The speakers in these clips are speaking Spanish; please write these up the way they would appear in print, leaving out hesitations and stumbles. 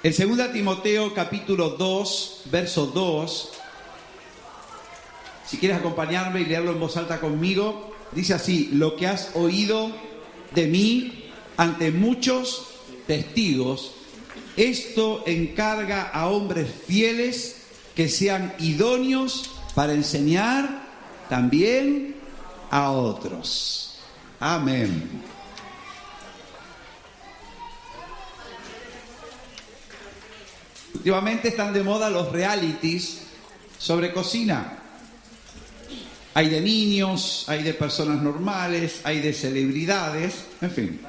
En 2 Timoteo capítulo 2, verso 2, si quieres acompañarme y leerlo en voz alta conmigo, dice así: lo que has oído de mí ante muchos testigos, esto encarga a hombres fieles que sean idóneos para enseñar también a otros. Amén. Últimamente están de moda los realities sobre cocina. Hay de niños, hay de personas normales, hay de celebridades, en fin.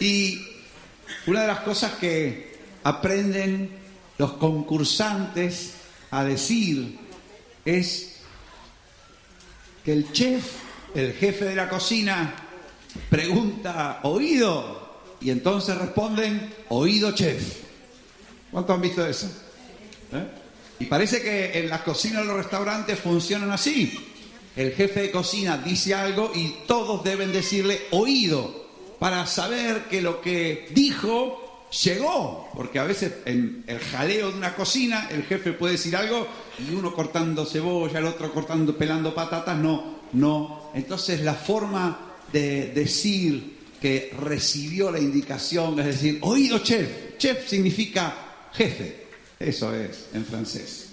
Y una de las cosas que aprenden los concursantes a decir es que el chef, el jefe de la cocina, pregunta: ¿oído? Y entonces responden: oído, chef. ¿Cuántos han visto eso? Y parece que en las cocinas de los restaurantes funcionan así. El jefe de cocina dice algo y todos deben decirle oído para saber que lo que dijo llegó. Porque a veces en el jaleo de una cocina el jefe puede decir algo y uno cortando cebolla, el otro pelando patatas, no. Entonces la forma de decir que recibió la indicación es decir: oído, chef. Chef significa jefe. Eso es en francés.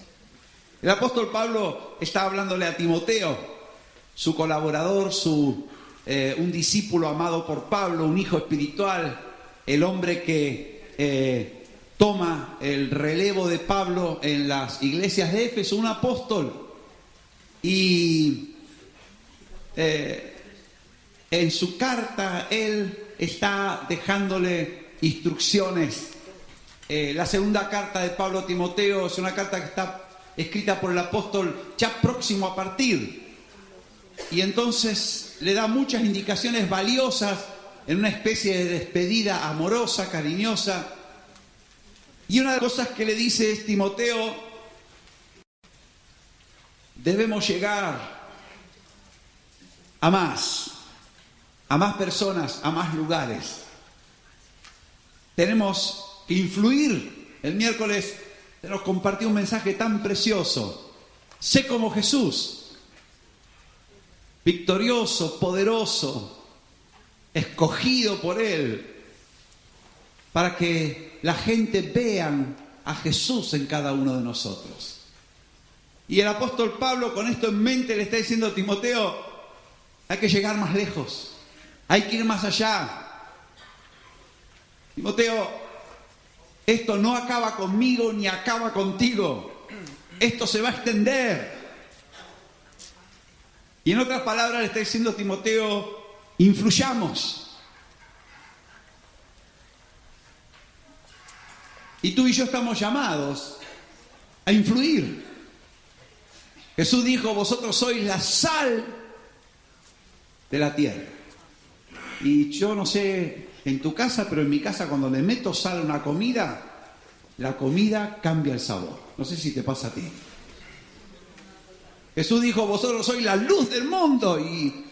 El apóstol Pablo está hablándole a Timoteo, su colaborador, un discípulo amado por Pablo, un hijo espiritual, el hombre que toma el relevo de Pablo en las iglesias de Éfeso, un apóstol. Y en su carta él está dejándole instrucciones. La segunda carta de Pablo a Timoteo es una carta que está escrita por el apóstol ya próximo a partir. Y entonces le da muchas indicaciones valiosas en una especie de despedida amorosa, cariñosa. Y una de las cosas que le dice es: Timoteo, debemos llegar a más personas, a más lugares. Tenemos que influir. El miércoles nos compartió un mensaje tan precioso: sé como Jesús, victorioso, poderoso, escogido por Él, para que la gente vean a Jesús en cada uno de nosotros. Y el apóstol Pablo, con esto en mente, le está diciendo a Timoteo: hay que llegar más lejos, hay que ir más allá. Timoteo, esto no acaba conmigo ni acaba contigo. Esto se va a extender. Y en otras palabras le está diciendo a Timoteo: influyamos. Y tú y yo estamos llamados a influir. Jesús dijo: vosotros sois la sal de la tierra. Y yo no sé en tu casa, pero en mi casa, cuando le meto sal a una comida, la comida cambia el sabor. No sé si te pasa a ti. Jesús dijo: vosotros sois la luz del mundo. Y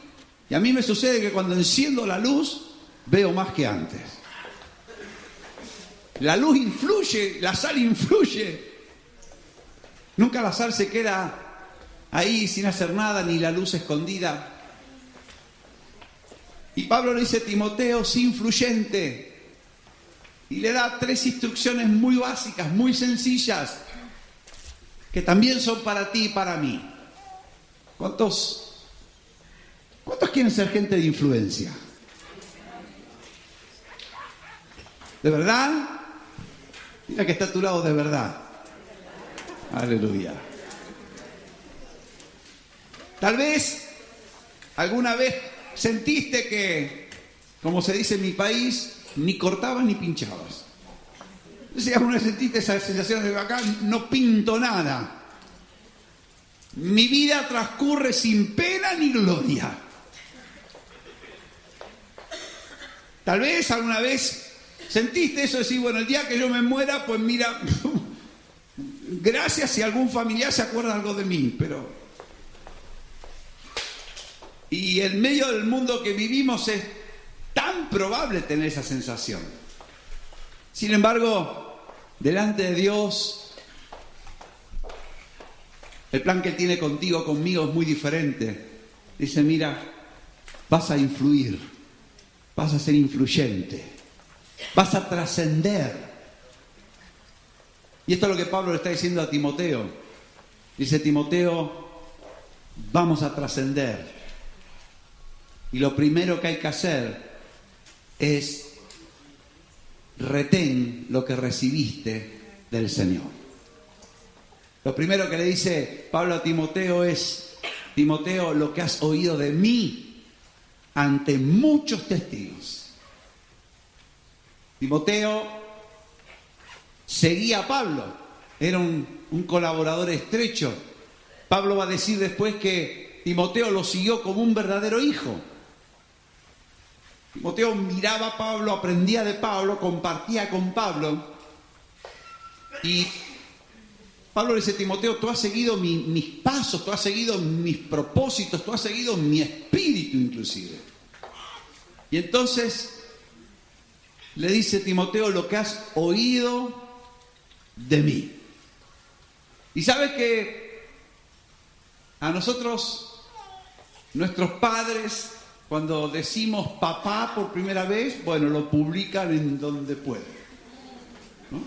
a mí me sucede que cuando enciendo la luz, veo más que antes. La luz influye, la sal influye. Nunca la sal se queda ahí sin hacer nada, ni la luz escondida. Y Pablo le dice a Timoteo: sé influyente. Y le da 3 instrucciones muy básicas, muy sencillas, que también son para ti y para mí. ¿Cuántos quieren ser gente de influencia? ¿De verdad? Mira que está a tu lado, de verdad. Aleluya. Tal vez alguna vez sentiste que, como se dice en mi país, ni cortabas ni pinchabas. Si alguna vez sentiste esa sensación de que acá no pinto nada, mi vida transcurre sin pena ni gloria. Tal vez alguna vez sentiste eso de decir: bueno, el día que yo me muera, pues mira, gracias si algún familiar se acuerda algo de mí, pero... Y en medio del mundo que vivimos es tan probable tener esa sensación. Sin embargo, delante de Dios, el plan que Él tiene contigo, conmigo, es muy diferente. Dice, mira, vas a influir, vas a ser influyente, vas a trascender. Y esto es lo que Pablo le está diciendo a Timoteo. Dice, Timoteo, vamos a trascender. Y lo primero que hay que hacer es retén lo que recibiste del Señor. Lo primero que le dice Pablo a Timoteo es, Timoteo, lo que has oído de mí ante muchos testigos. Timoteo seguía a Pablo, era un colaborador estrecho. Pablo va a decir después que Timoteo lo siguió como un verdadero hijo. Timoteo miraba a Pablo, aprendía de Pablo, compartía con Pablo. Y Pablo le dice, Timoteo, tú has seguido mis pasos, tú has seguido mis propósitos, tú has seguido mi espíritu inclusive. Y entonces le dice Timoteo, lo que has oído de mí. Y sabes que a nosotros, nuestros padres, cuando decimos papá por primera vez, bueno, lo publican en donde pueden, ¿no?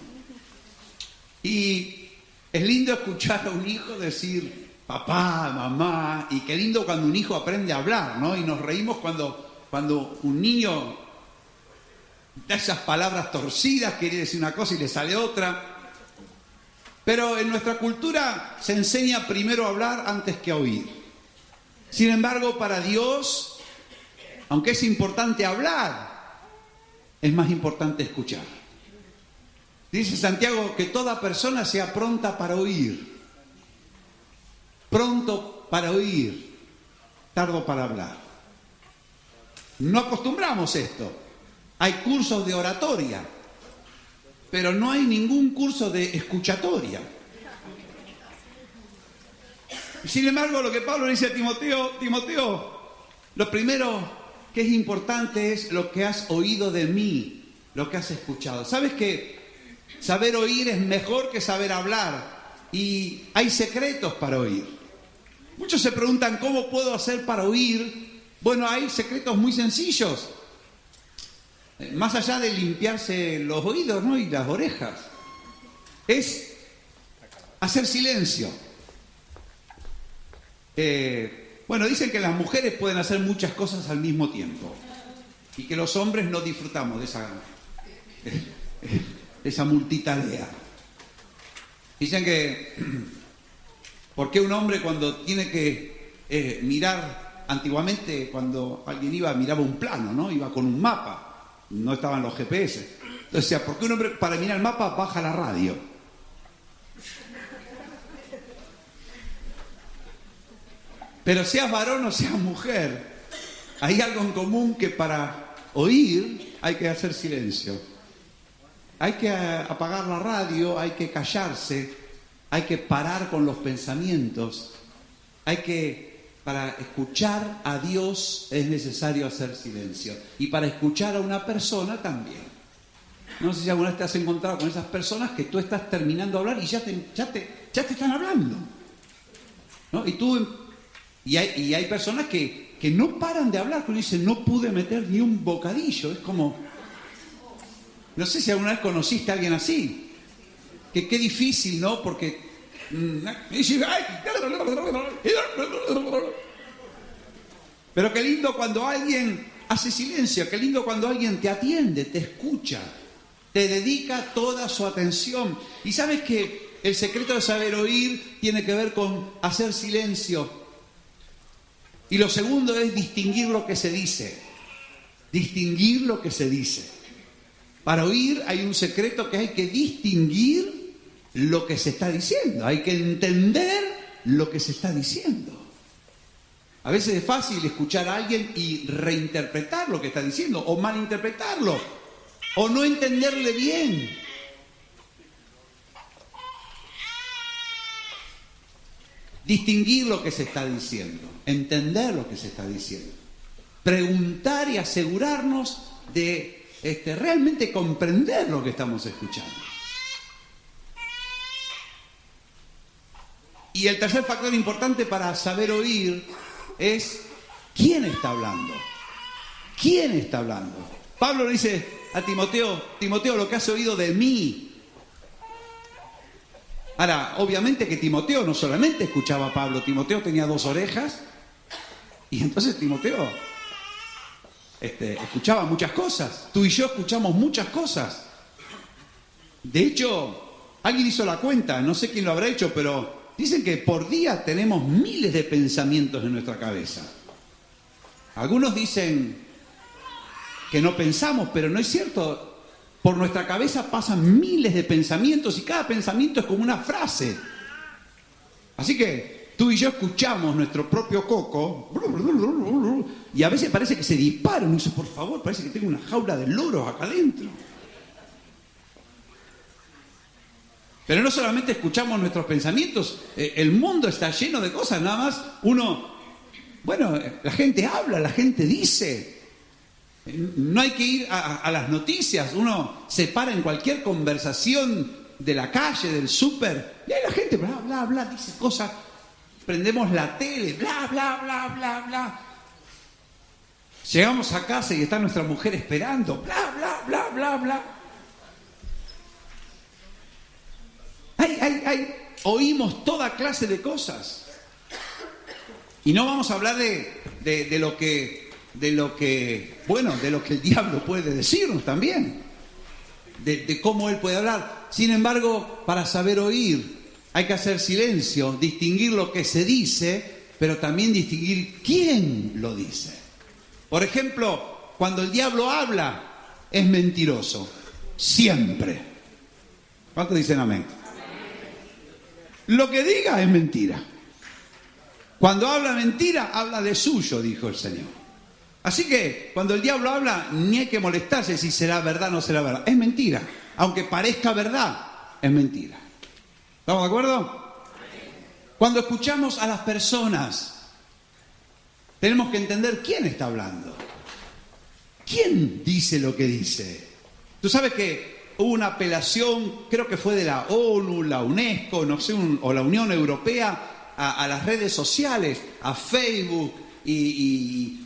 Y es lindo escuchar a un hijo decir papá, mamá, y qué lindo cuando un hijo aprende a hablar, ¿no? Y nos reímos cuando un niño da esas palabras torcidas, quiere decir una cosa y le sale otra. Pero en nuestra cultura se enseña primero a hablar antes que a oír. Sin embargo, para Dios, aunque es importante hablar, es más importante escuchar. Dice Santiago que toda persona sea pronta para oír, pronto para oír, tardo para hablar. No acostumbramos esto. Hay cursos de oratoria, pero no hay ningún curso de escuchatoria. Sin embargo, lo que Pablo le dice a Timoteo, Timoteo, lo primero que es importante es lo que has oído de mí, lo que has escuchado. ¿Sabes que saber oír es mejor que saber hablar? Y hay secretos para oír. Muchos se preguntan, ¿cómo puedo hacer para oír? Bueno, hay secretos muy sencillos. Más allá de limpiarse los oídos, ¿no? Y las orejas, es hacer silencio. Bueno, dicen que las mujeres pueden hacer muchas cosas al mismo tiempo y que los hombres no disfrutamos de esa multitarea. Dicen que ¿por qué un hombre cuando tiene que mirar, antiguamente cuando alguien miraba un plano, ¿no? Iba con un mapa, no estaban los GPS. Entonces decía, ¿por qué un hombre para mirar el mapa baja la radio? Pero seas varón o seas mujer, hay algo en común, que para oír hay que hacer silencio. Hay que apagar la radio, hay que callarse, hay que parar con los pensamientos. Para escuchar a Dios es necesario hacer silencio. Y para escuchar a una persona también. No sé si alguna vez te has encontrado con esas personas que tú estás terminando de hablar y ya te están hablando, ¿no? Y hay personas que no paran de hablar, que uno dice, no pude meter ni un bocadillo. Es como, no sé si alguna vez conociste a alguien así. Que qué difícil, ¿no? Porque pero qué lindo cuando alguien hace silencio, qué lindo cuando alguien te atiende, te escucha, te dedica toda su atención. Y sabes que el secreto de saber oír tiene que ver con hacer silencio. Y lo segundo es distinguir lo que se dice. Distinguir lo que se dice. Para oír hay un secreto, que hay que distinguir lo que se está diciendo. Hay que entender lo que se está diciendo. A veces es fácil escuchar a alguien y reinterpretar lo que está diciendo, o malinterpretarlo, o no entenderle bien. Distinguir lo que se está diciendo, entender lo que se está diciendo, preguntar y asegurarnos de realmente comprender lo que estamos escuchando. Y el tercer factor importante para saber oír es ¿quién está hablando? ¿Quién está hablando? Pablo le dice a Timoteo, Timoteo, lo que has oído de mí. Ahora, obviamente que Timoteo no solamente escuchaba a Pablo, Timoteo tenía 2 orejas y entonces Timoteo escuchaba muchas cosas. Tú y yo escuchamos muchas cosas. De hecho, alguien hizo la cuenta, no sé quién lo habrá hecho, pero dicen que por día tenemos miles de pensamientos en nuestra cabeza. Algunos dicen que no pensamos, pero no es cierto. Por nuestra cabeza pasan miles de pensamientos y cada pensamiento es como una frase. Así que tú y yo escuchamos nuestro propio coco y a veces parece que se dispara. Uno dice, por favor, parece que tengo una jaula de loros acá adentro. Pero no solamente escuchamos nuestros pensamientos, el mundo está lleno de cosas, nada más la gente habla, la gente dice. No hay que ir a las noticias, uno se para en cualquier conversación de la calle, del súper, y ahí la gente bla, bla, bla, dice cosas, prendemos la tele, bla, bla, bla, bla, bla. Llegamos a casa y está nuestra mujer esperando, bla, bla, bla, bla, bla. Oímos toda clase de cosas. Y no vamos a hablar de lo que el diablo puede decirnos también, de cómo él puede hablar. Sin embargo, para saber oír hay que hacer silencio, distinguir lo que se dice, pero también distinguir quién lo dice. Por ejemplo, cuando el diablo habla, es mentiroso, siempre. ¿Cuántos dicen amén? Lo que diga es mentira. Cuando habla mentira, habla de suyo, dijo el Señor. Así que cuando el diablo habla, ni hay que molestarse si será verdad o no será verdad. Es mentira. Aunque parezca verdad, es mentira. ¿Estamos de acuerdo? Cuando escuchamos a las personas, tenemos que entender quién está hablando. ¿Quién dice lo que dice? Tú sabes que hubo una apelación, creo que fue de la ONU, la UNESCO, no sé, o la Unión Europea, a las redes sociales, a Facebook.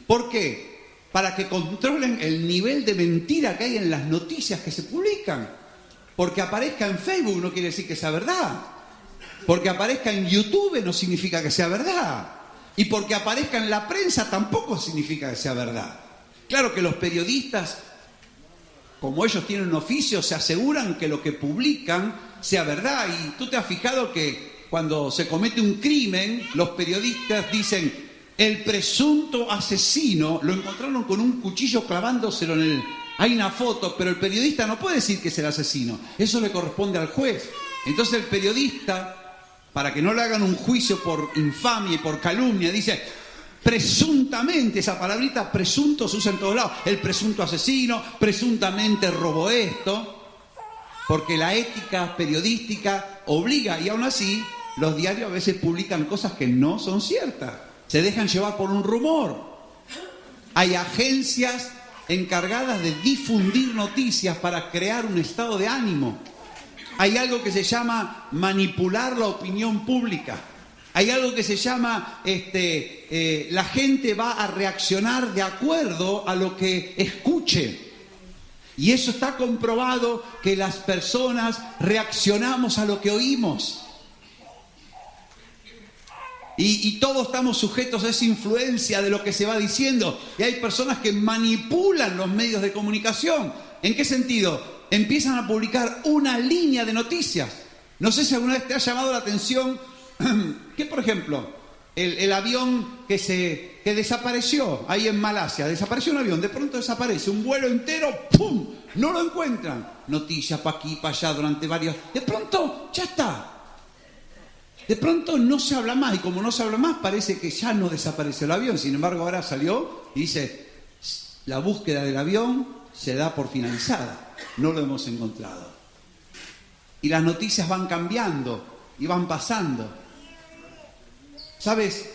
¿Por qué? Para que controlen el nivel de mentira que hay en las noticias que se publican. Porque aparezca en Facebook no quiere decir que sea verdad. Porque aparezca en YouTube no significa que sea verdad. Y porque aparezca en la prensa tampoco significa que sea verdad. Claro que los periodistas, como ellos tienen un oficio, se aseguran que lo que publican sea verdad. Y tú te has fijado que cuando se comete un crimen, los periodistas dicen: el presunto asesino lo encontraron con un cuchillo clavándoselo en el... Hay una foto, pero el periodista no puede decir que es el asesino. Eso le corresponde al juez. Entonces el periodista, para que no le hagan un juicio por infamia y por calumnia, dice: presuntamente, esa palabrita presunto se usa en todos lados. El presunto asesino, presuntamente robó esto, porque la ética periodística obliga, y aún así los diarios a veces publican cosas que no son ciertas. Se dejan llevar por un rumor. Hay agencias encargadas de difundir noticias para crear un estado de ánimo. Hay algo que se llama manipular la opinión pública. Hay algo que se llama, la gente va a reaccionar de acuerdo a lo que escuche. Y eso está comprobado, que las personas reaccionamos a lo que oímos. Y todos estamos sujetos a esa influencia de lo que se va diciendo. Y hay personas que manipulan los medios de comunicación. ¿En qué sentido? Empiezan a publicar una línea de noticias. No sé si alguna vez te ha llamado la atención que, por ejemplo, el avión que desapareció ahí en Malasia. Desapareció un avión, de pronto desaparece. Un vuelo entero, ¡pum!, no lo encuentran. Noticias para aquí, para allá, durante varios... De pronto, ya está. De pronto no se habla más, y como no se habla más, parece que ya no desapareció el avión. Sin embargo, ahora salió y dice: la búsqueda del avión se da por finalizada, no lo hemos encontrado. Y las noticias van cambiando y van pasando. ¿Sabes?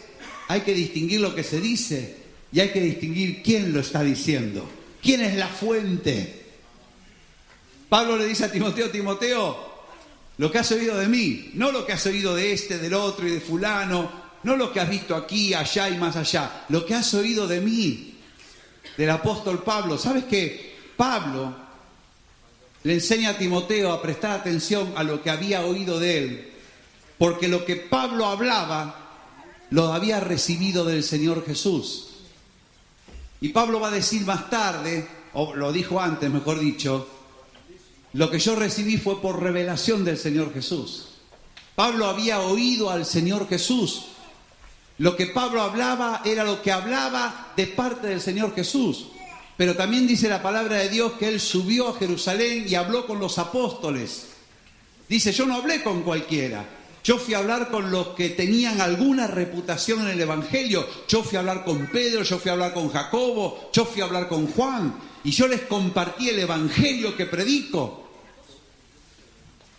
Hay que distinguir lo que se dice y hay que distinguir quién lo está diciendo, quién es la fuente. Pablo le dice a Timoteo: Timoteo, Lo que has oído de mí, no lo que has oído de este, del otro y de fulano, no lo que has visto aquí, allá y más allá, lo que has oído de mí, del apóstol Pablo. ¿Sabes qué? Pablo le enseña a Timoteo a prestar atención a lo que había oído de él, porque lo que Pablo hablaba lo había recibido del Señor Jesús. Y Pablo va a decir más tarde, o lo dijo antes, mejor dicho, lo que yo recibí fue por revelación del Señor Jesús. Pablo había oído al Señor Jesús. Lo que Pablo hablaba era lo que hablaba de parte del Señor Jesús. Pero también dice la palabra de Dios que él subió a Jerusalén y habló con los apóstoles. Dice, yo no hablé con cualquiera. Yo fui a hablar con los que tenían alguna reputación en el Evangelio. Yo fui a hablar con Pedro, yo fui a hablar con Jacobo, yo fui a hablar con Juan. Y yo les compartí el Evangelio que predico.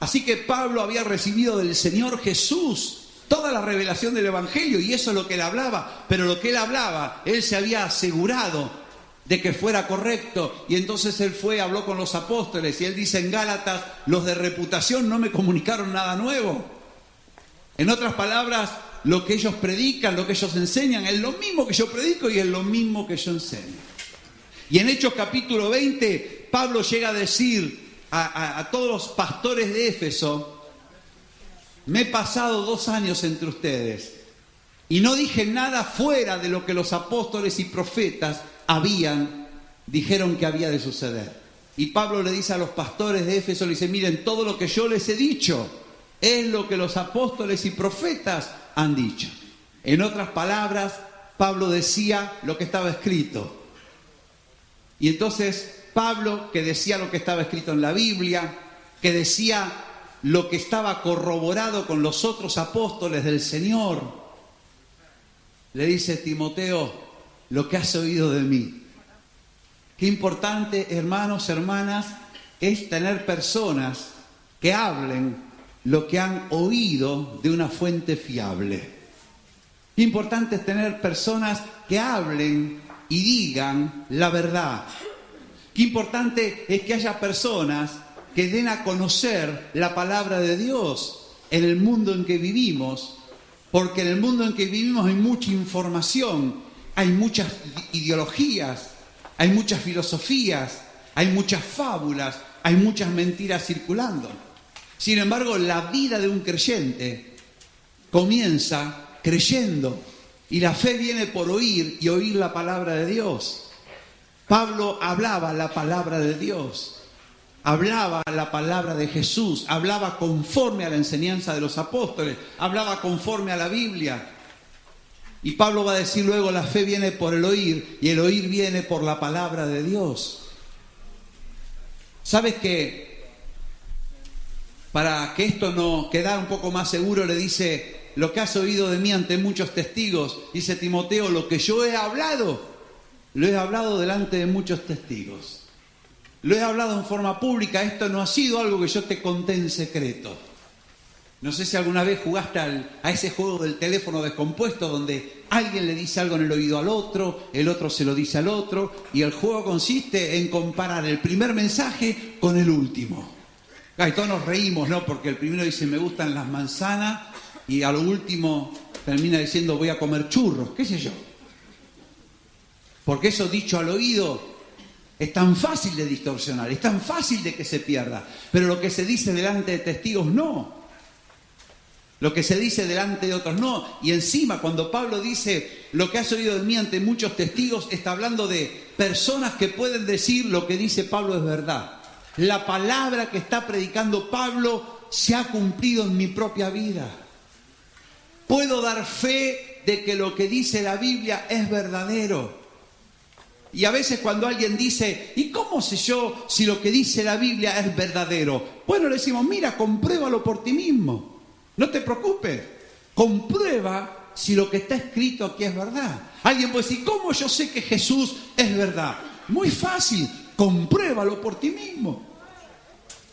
Así que Pablo había recibido del Señor Jesús toda la revelación del Evangelio, y eso es lo que él hablaba. Pero lo que él hablaba, él se había asegurado de que fuera correcto, y entonces él fue, habló con los apóstoles, y él dice en Gálatas, los de reputación no me comunicaron nada nuevo. En otras palabras, lo que ellos predican, lo que ellos enseñan, es lo mismo que yo predico y es lo mismo que yo enseño. Y en Hechos capítulo 20, Pablo llega a decir a todos los pastores de Éfeso, me he pasado 2 años entre ustedes y no dije nada fuera de lo que los apóstoles y profetas dijeron que había de suceder. Y Pablo le dice a los pastores de Éfeso, le dice, miren, todo lo que yo les he dicho es lo que los apóstoles y profetas han dicho. En otras palabras, Pablo decía lo que estaba escrito. Y entonces Pablo, que decía lo que estaba escrito en la Biblia, que decía lo que estaba corroborado con los otros apóstoles del Señor, le dice, Timoteo, lo que has oído de mí. Qué importante, hermanos, hermanas, es tener personas que hablen lo que han oído de una fuente fiable. Qué importante es tener personas que hablen y digan la verdad. Qué importante es que haya personas que den a conocer la palabra de Dios en el mundo en que vivimos, porque en el mundo en que vivimos hay mucha información, hay muchas ideologías, hay muchas filosofías, hay muchas fábulas, hay muchas mentiras circulando. Sin embargo, la vida de un creyente comienza creyendo, y la fe viene por oír y oír la palabra de Dios. Pablo hablaba la palabra de Dios, hablaba la palabra de Jesús, hablaba conforme a la enseñanza de los apóstoles, hablaba conforme a la Biblia. Y Pablo va a decir luego, la fe viene por el oír y el oír viene por la palabra de Dios. ¿Sabes qué? Para que esto no quedara un poco más seguro, le dice, lo que has oído de mí ante muchos testigos, dice Timoteo, lo que yo he hablado, lo he hablado delante de muchos testigos. Lo he hablado en forma pública, esto no ha sido algo que yo te conté en secreto. No sé si alguna vez jugaste a ese juego del teléfono descompuesto donde alguien le dice algo en el oído al otro, el otro se lo dice al otro, y el juego consiste en comparar el primer mensaje con el último. Y todos nos reímos, ¿no? Porque el primero dice, me gustan las manzanas, y a lo último termina diciendo, voy a comer churros, qué sé yo. Porque eso dicho al oído es tan fácil de distorsionar, es tan fácil de que se pierda. Pero lo que se dice delante de testigos, no. Lo que se dice delante de otros, no. Y encima, cuando Pablo dice, lo que has oído de mí ante muchos testigos, está hablando de personas que pueden decir lo que dice Pablo es verdad. La palabra que está predicando Pablo se ha cumplido en mi propia vida. Puedo dar fe de que lo que dice la Biblia es verdadero. Y a veces cuando alguien dice, ¿y cómo sé yo si lo que dice la Biblia es verdadero? Bueno, le decimos, mira, compruébalo por ti mismo. No te preocupes. Comprueba si lo que está escrito aquí es verdad. Alguien puede decir, ¿cómo yo sé que Jesús es verdad? Muy fácil, compruébalo por ti mismo.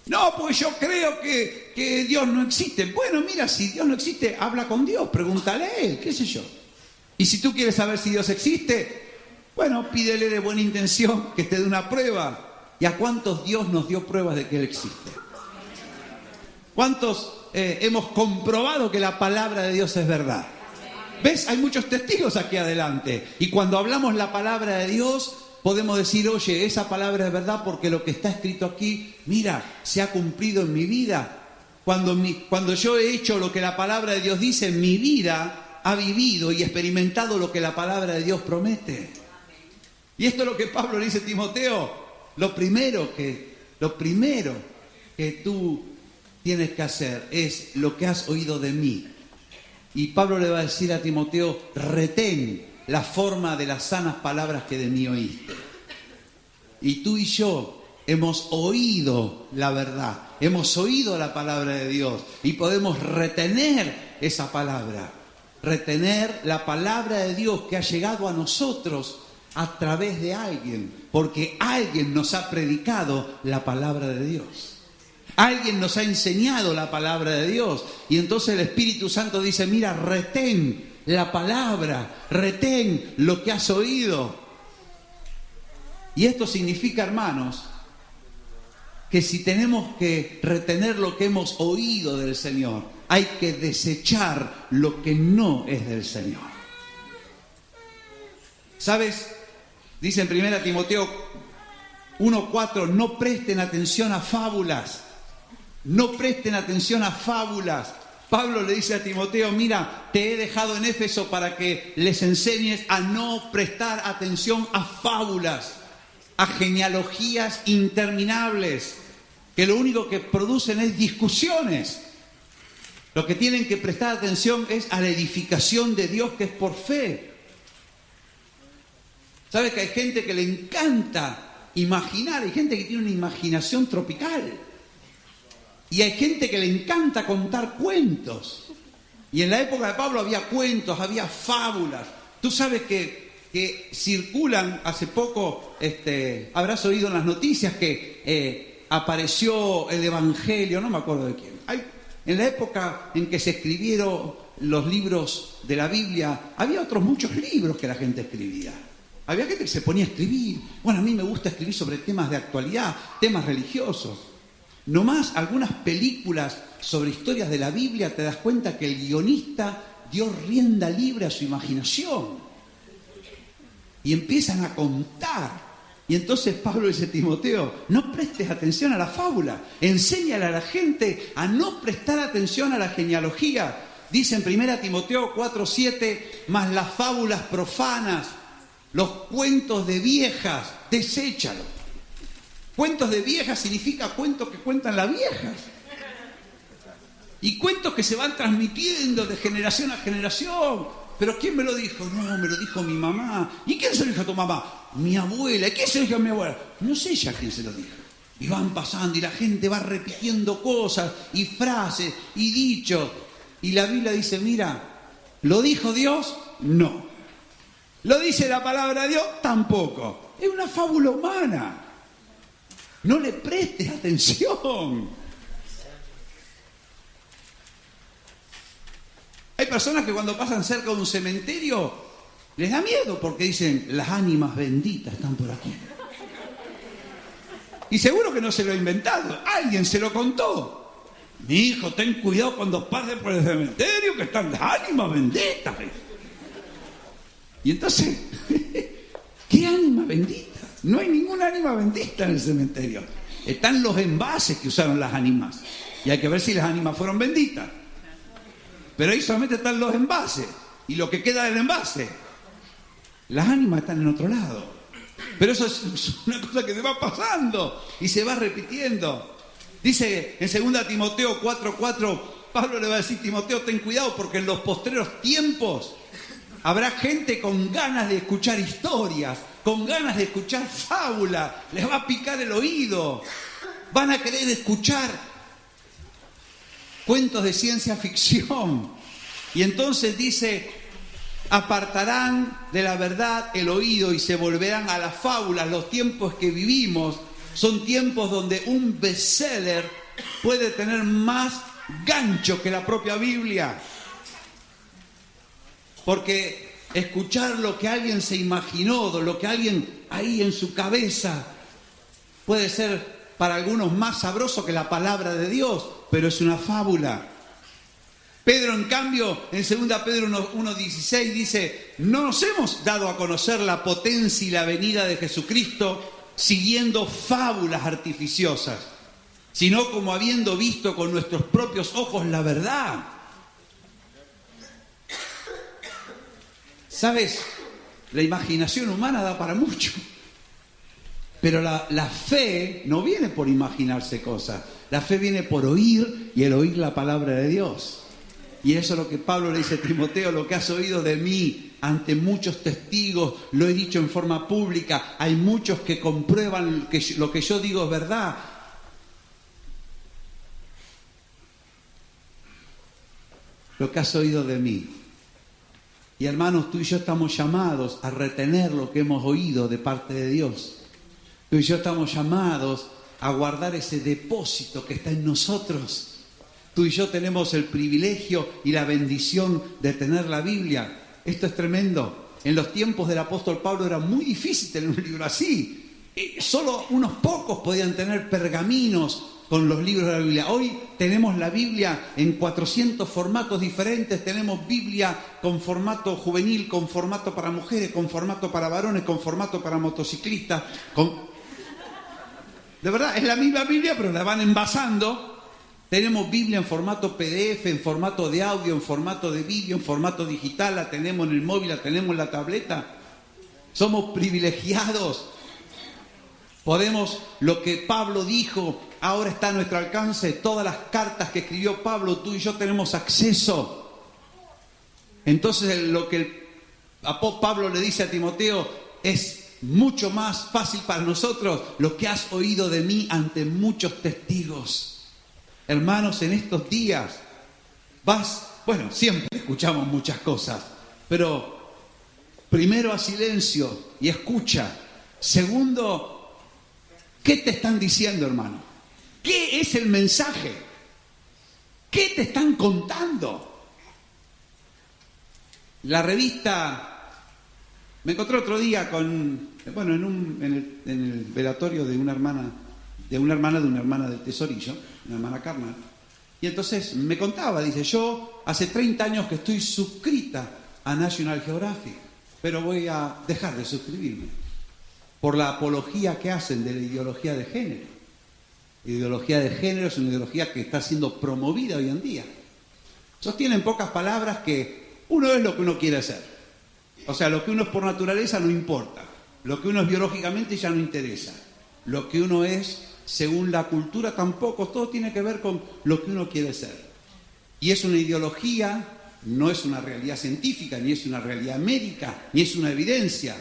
No, pues yo creo que Dios no existe. Bueno, mira, si Dios no existe, habla con Dios, pregúntale a Él, qué sé yo. Y si tú quieres saber si Dios existe, bueno, pídele de buena intención que te dé una prueba. ¿Y a cuántos Dios nos dio pruebas de que Él existe? ¿Cuántos hemos comprobado que la palabra de Dios es verdad? ¿Ves? Hay muchos testigos aquí adelante. Y cuando hablamos la palabra de Dios, podemos decir, oye, esa palabra es verdad porque lo que está escrito aquí, mira, se ha cumplido en mi vida. Cuando yo he hecho lo que la palabra de Dios dice, mi vida ha vivido y experimentado lo que la palabra de Dios promete. Y esto es lo que Pablo le dice a Timoteo. Lo primero que tú tienes que hacer es lo que has oído de mí. Y Pablo le va a decir a Timoteo, retén la forma de las sanas palabras que de mí oíste. Y tú y yo hemos oído la verdad, hemos oído la palabra de Dios y podemos retener esa palabra, retener la palabra de Dios que ha llegado a nosotros a través de alguien, porque alguien nos ha predicado la palabra de Dios. Alguien nos ha enseñado la palabra de Dios y entonces el Espíritu Santo dice, mira, retén la palabra, retén lo que has oído. Y esto significa, hermanos, que si tenemos que retener lo que hemos oído del Señor, hay que desechar lo que no es del Señor. ¿Sabes? Dice en 1 Timoteo 1:4, no presten atención a fábulas. No presten atención a fábulas. Pablo le dice a Timoteo, mira, te he dejado en Éfeso para que les enseñes a no prestar atención a fábulas, a genealogías interminables, que lo único que producen es discusiones. Lo que tienen que prestar atención es a la edificación de Dios, que es por fe. ¿Sabes que hay gente que le encanta imaginar? Hay gente que tiene una imaginación tropical. Y hay gente que le encanta contar cuentos. Y en la época de Pablo había cuentos, había fábulas. Tú sabes que circulan, hace poco, habrás oído en las noticias que apareció el Evangelio, no me acuerdo de quién. En la época en que se escribieron los libros de la Biblia, había otros muchos libros que la gente escribía. Había gente que se ponía a escribir. Bueno, a mí me gusta escribir sobre temas de actualidad, temas religiosos. Nomás algunas películas sobre historias de la Biblia te das cuenta que el guionista dio rienda libre a su imaginación. Y empiezan a contar. Y entonces Pablo dice a Timoteo, no prestes atención a la fábula. Enséñale a la gente a no prestar atención a la genealogía. Dice en 1 Timoteo 4:7, más las fábulas profanas, los cuentos de viejas, deséchalo. Cuentos de viejas significa cuentos que cuentan las viejas. Y cuentos que se van transmitiendo de generación a generación. ¿Pero quién me lo dijo? No, me lo dijo mi mamá. ¿Y quién se lo dijo a tu mamá? Mi abuela. ¿Y quién se lo dijo a mi abuela? No sé ya quién se lo dijo. Y van pasando y la gente va repitiendo cosas y frases y dichos. Y la Biblia dice, mira, ¿lo dijo Dios? No. ¿Lo dice la palabra de Dios? Tampoco. Es una fábula humana. No le prestes atención. Hay personas que cuando pasan cerca de un cementerio les da miedo porque dicen, las ánimas benditas están por aquí. Y seguro que no se lo ha inventado, alguien se lo contó. Mi hijo, ten cuidado cuando pases por el cementerio que están las ánimas benditas. Y entonces, ¿qué ánima bendita? No hay ninguna ánima bendita en el cementerio. Están los envases que usaron las ánimas. Y hay que ver si las ánimas fueron benditas. Pero ahí solamente están los envases. Y lo que queda del envase. Las ánimas están en otro lado. Pero eso es una cosa que se va pasando y se va repitiendo. Dice en 2 Timoteo 4:4, Pablo le va a decir, Timoteo, ten cuidado porque en los postreros tiempos habrá gente con ganas de escuchar historias, con ganas de escuchar fábulas, les va a picar el oído, van a querer escuchar cuentos de ciencia ficción. Y entonces dice, apartarán de la verdad el oído y se volverán a las fábulas. Los tiempos que vivimos son tiempos donde un bestseller puede tener más gancho que la propia Biblia. Porque escuchar lo que alguien se imaginó, lo que alguien ahí en su cabeza, puede ser para algunos más sabroso que la palabra de Dios. pero es una fábula. Pedro, en cambio, en 2 Pedro 1:16 dice: no nos hemos dado a conocer la potencia y la venida de Jesucristo siguiendo fábulas artificiosas, sino como habiendo visto con nuestros propios ojos la verdad. ¿Sabes? La imaginación humana da para mucho. Pero la fe no viene por imaginarse cosas. La fe viene por oír, y el oír la palabra de Dios. Y eso es lo que Pablo le dice a Timoteo: lo que has oído de mí ante muchos testigos, lo he dicho en forma pública. Hay muchos que comprueban que lo que yo digo es verdad. Lo que has oído de mí. Y hermanos, tú y yo estamos llamados a retener lo que hemos oído de parte de Dios. Tú y yo estamos llamados a guardar ese depósito que está en nosotros. Tú y yo tenemos el privilegio y la bendición de tener la Biblia. Esto es tremendo. En los tiempos del apóstol Pablo era muy difícil tener un libro así. Solo unos pocos podían tener pergaminos con los libros de la Biblia. Hoy tenemos la Biblia en 400 formatos diferentes. Tenemos Biblia con formato juvenil, con formato para mujeres, con formato para varones, con formato para motociclistas. De verdad, es la misma Biblia, pero la van envasando. Tenemos Biblia en formato PDF, en formato de audio, en formato de vídeo, en formato digital. La tenemos en el móvil, la tenemos en la tableta. Somos privilegiados. Podemos, lo que Pablo dijo, ahora está a nuestro alcance. Todas las cartas que escribió Pablo, tú y yo tenemos acceso. Entonces, lo que Pablo le dice a Timoteo es mucho más fácil para nosotros: lo que has oído de mí ante muchos testigos. Hermanos, en estos días siempre escuchamos muchas cosas, pero primero, a silencio y escucha. Segundo, ¿qué te están diciendo, hermano? ¿Qué es el mensaje? ¿Qué te están contando? La revista, me encontré otro día en el velatorio de una hermana del Tesorillo, una hermana carnal, y entonces me contaba, dice: yo hace 30 años que estoy suscrita a National Geographic, pero voy a dejar de suscribirme por la apología que hacen de la ideología de género. La ideología de género es una ideología que está siendo promovida hoy en día. Sostiene en pocas palabras que uno es lo que uno quiere ser. O sea, lo que uno es por naturaleza no importa. Lo que uno es biológicamente ya no interesa. Lo que uno es según la cultura tampoco. Todo tiene que ver con lo que uno quiere ser. Y es una ideología, no es una realidad científica, ni es una realidad médica, ni es una evidencia.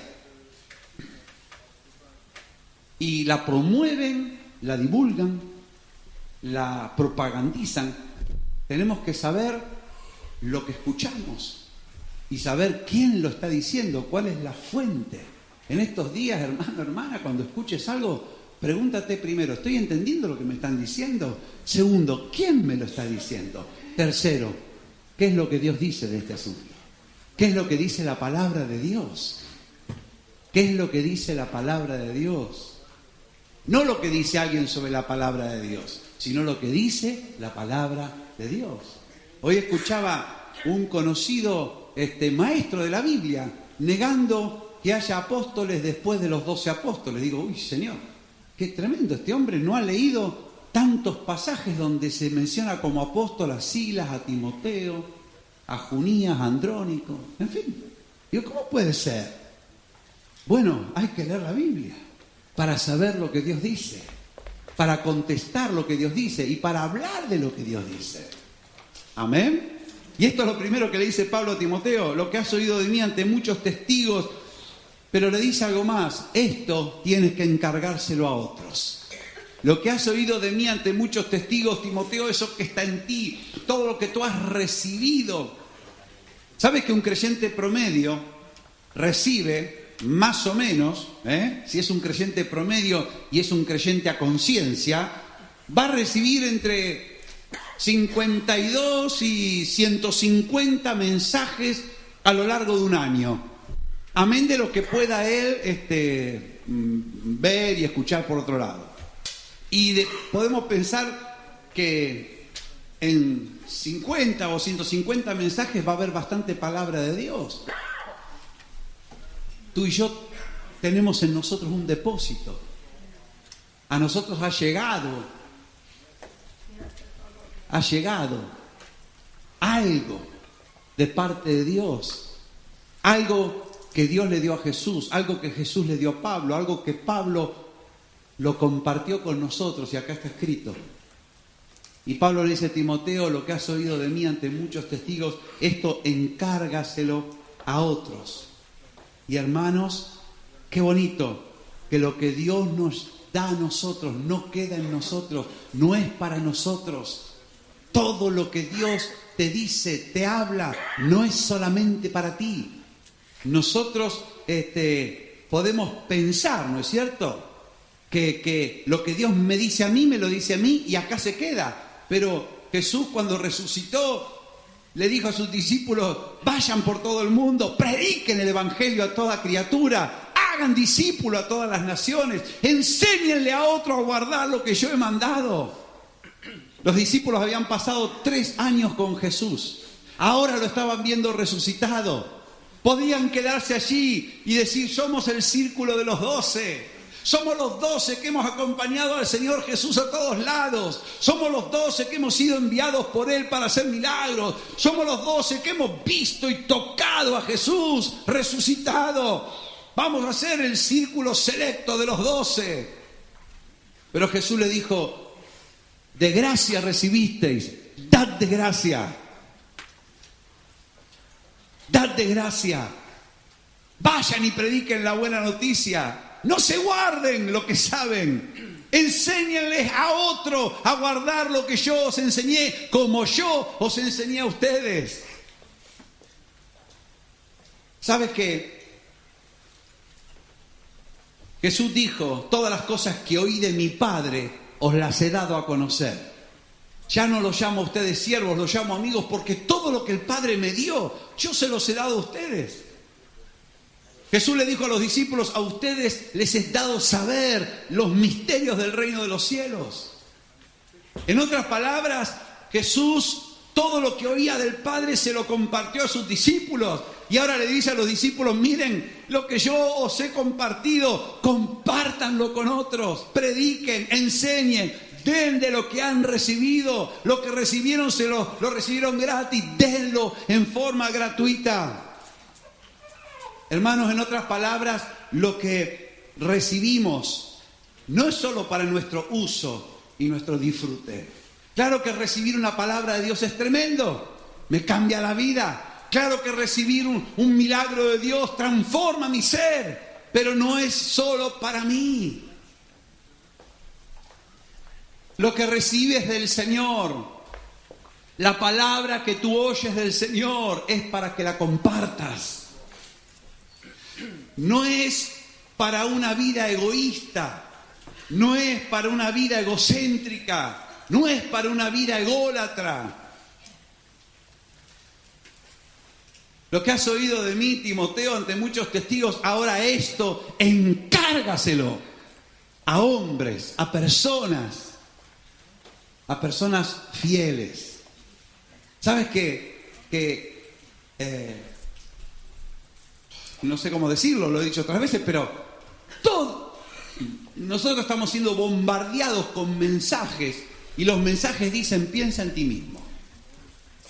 Y la promueven, la divulgan, la propagandizan. Tenemos que saber lo que escuchamos y saber quién lo está diciendo, cuál es la fuente. En estos días, hermano, hermana, cuando escuches algo, pregúntate primero: ¿estoy entendiendo lo que me están diciendo? Segundo, ¿quién me lo está diciendo? Tercero, ¿qué es lo que Dios dice de este asunto? ¿Qué es lo que dice la palabra de Dios? ¿Qué es lo que dice la palabra de Dios? No lo que dice alguien sobre la palabra de Dios, sino lo que dice la palabra de Dios. Hoy escuchaba un conocido maestro de la Biblia negando que haya apóstoles después de los 12 apóstoles. Digo: uy, Señor, qué tremendo, este hombre no ha leído tantos pasajes donde se menciona como apóstol a Silas, a Timoteo, a Junías, a Andrónico, en fin. Digo, ¿cómo puede ser? Bueno, hay que leer la Biblia para saber lo que Dios dice, para contestar lo que Dios dice y para hablar de lo que Dios dice. Amén. Y esto es lo primero que le dice Pablo a Timoteo: lo que has oído de mí ante muchos testigos. Pero le dice algo más: esto tienes que encargárselo a otros. Lo que has oído de mí ante muchos testigos, Timoteo, eso que está en ti, todo lo que tú has recibido. ¿Sabes que un creyente promedio recibe más o menos, si es un creyente promedio y es un creyente a conciencia, va a recibir entre 52 y 150 mensajes a lo largo de un año? Amén de lo que pueda él ver y escuchar por otro lado. Y podemos pensar que en 50 o 150 mensajes va a haber bastante palabra de Dios. Tú y yo tenemos en nosotros un depósito. A nosotros ha llegado algo de parte de Dios, algo que Dios le dio a Jesús, algo que Jesús le dio a Pablo, algo que Pablo lo compartió con nosotros, y acá está escrito. Y Pablo le dice a Timoteo: lo que has oído de mí ante muchos testigos, esto encárgaselo a otros. Y hermanos, qué bonito que lo que Dios nos da a nosotros no queda en nosotros, no es para nosotros. Todo lo que Dios te dice, te habla, no es solamente para ti. Nosotros podemos pensar, ¿no es cierto?, que lo que Dios me dice a mí, me lo dice a mí y acá se queda. Pero Jesús, cuando resucitó, le dijo a sus discípulos: vayan por todo el mundo, prediquen el evangelio a toda criatura, hagan discípulos a todas las naciones, enséñenle a otro a guardar lo que yo he mandado. Los discípulos habían pasado 3 años con Jesús, ahora lo estaban viendo resucitado. Podían quedarse allí y decir: somos el círculo de los 12. Somos los 12 que hemos acompañado al Señor Jesús a todos lados. Somos los 12 que hemos sido enviados por Él para hacer milagros. Somos los 12 que hemos visto y tocado a Jesús resucitado. Vamos a ser el círculo selecto de los 12. Pero Jesús le dijo: de gracia recibisteis, dad de gracia. Dad de gracia. Vayan y prediquen la buena noticia. No se guarden lo que saben. Enséñenles a otro a guardar lo que yo os enseñé, como yo os enseñé a ustedes. ¿Sabes qué? Jesús dijo: todas las cosas que oí de mi Padre os las he dado a conocer. Ya no los llamo a ustedes siervos, los llamo amigos, porque todo lo que el Padre me dio, yo se los he dado a ustedes. Jesús le dijo a los discípulos: a ustedes les he dado saber los misterios del reino de los cielos. En otras palabras, Jesús todo lo que oía del Padre se lo compartió a sus discípulos. Y ahora le dice a los discípulos: miren, lo que yo os he compartido, compártanlo con otros, prediquen, enseñen, den de lo que han recibido. Lo que recibieron lo recibieron gratis, denlo en forma gratuita. Hermanos, en otras palabras, lo que recibimos no es solo para nuestro uso y nuestro disfrute. Claro que recibir una palabra de Dios es tremendo, me cambia la vida. Claro que recibir un milagro de Dios transforma mi ser, pero no es solo para mí. Lo que recibes del Señor, la palabra que tú oyes del Señor, es para que la compartas. No es para una vida egoísta, no es para una vida egocéntrica, no es para una vida ególatra. Lo que has oído de mí, Timoteo, ante muchos testigos, ahora esto, encárgaselo a hombres, a personas fieles. ¿Sabes qué? No sé cómo decirlo, lo he dicho otras veces, pero nosotros estamos siendo bombardeados con mensajes, y los mensajes dicen: piensa en ti mismo.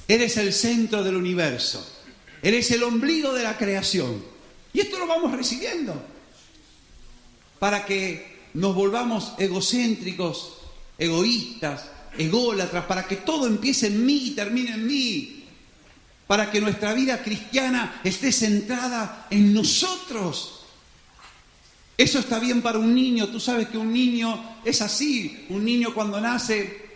Eres el centro del universo. Eres el ombligo de la creación. Y esto lo vamos recibiendo para que nos volvamos egocéntricos, egoístas, ególatras, para que todo empiece en mí y termine en mí. Para que nuestra vida cristiana esté centrada en nosotros. Eso está bien para un niño. Tú sabes que un niño es así. Un niño cuando nace,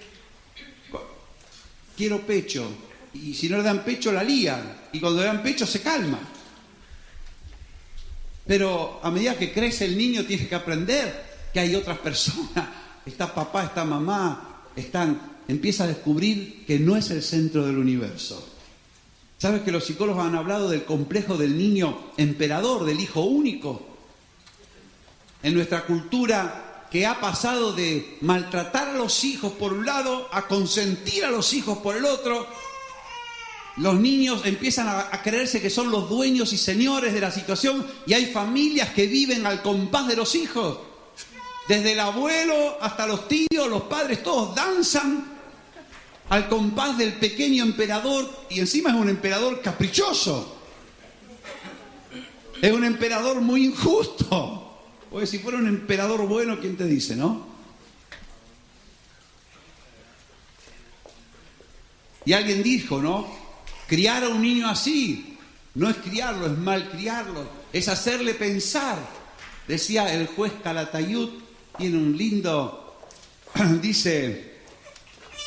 quiero pecho. Y si no le dan pecho, la lían. Y cuando le dan pecho, se calma. Pero a medida que crece el niño, tiene que aprender que hay otras personas. Está papá, está mamá. Empieza a descubrir que no es el centro del universo. ¿Sabes que los psicólogos han hablado del complejo del niño emperador, del hijo único? En nuestra cultura que ha pasado de maltratar a los hijos por un lado a consentir a los hijos por el otro. Los niños empiezan a creerse que son los dueños y señores de la situación y hay familias que viven al compás de los hijos. Desde el abuelo hasta los tíos, los padres, todos danzan al compás del pequeño emperador y encima es un emperador caprichoso. Es un emperador muy injusto. Porque si fuera un emperador bueno, ¿quién te dice, no? Y alguien dijo, ¿no? Criar a un niño así no es criarlo, es malcriarlo, es hacerle pensar. Decía el juez Calatayud, tiene un lindo, dice,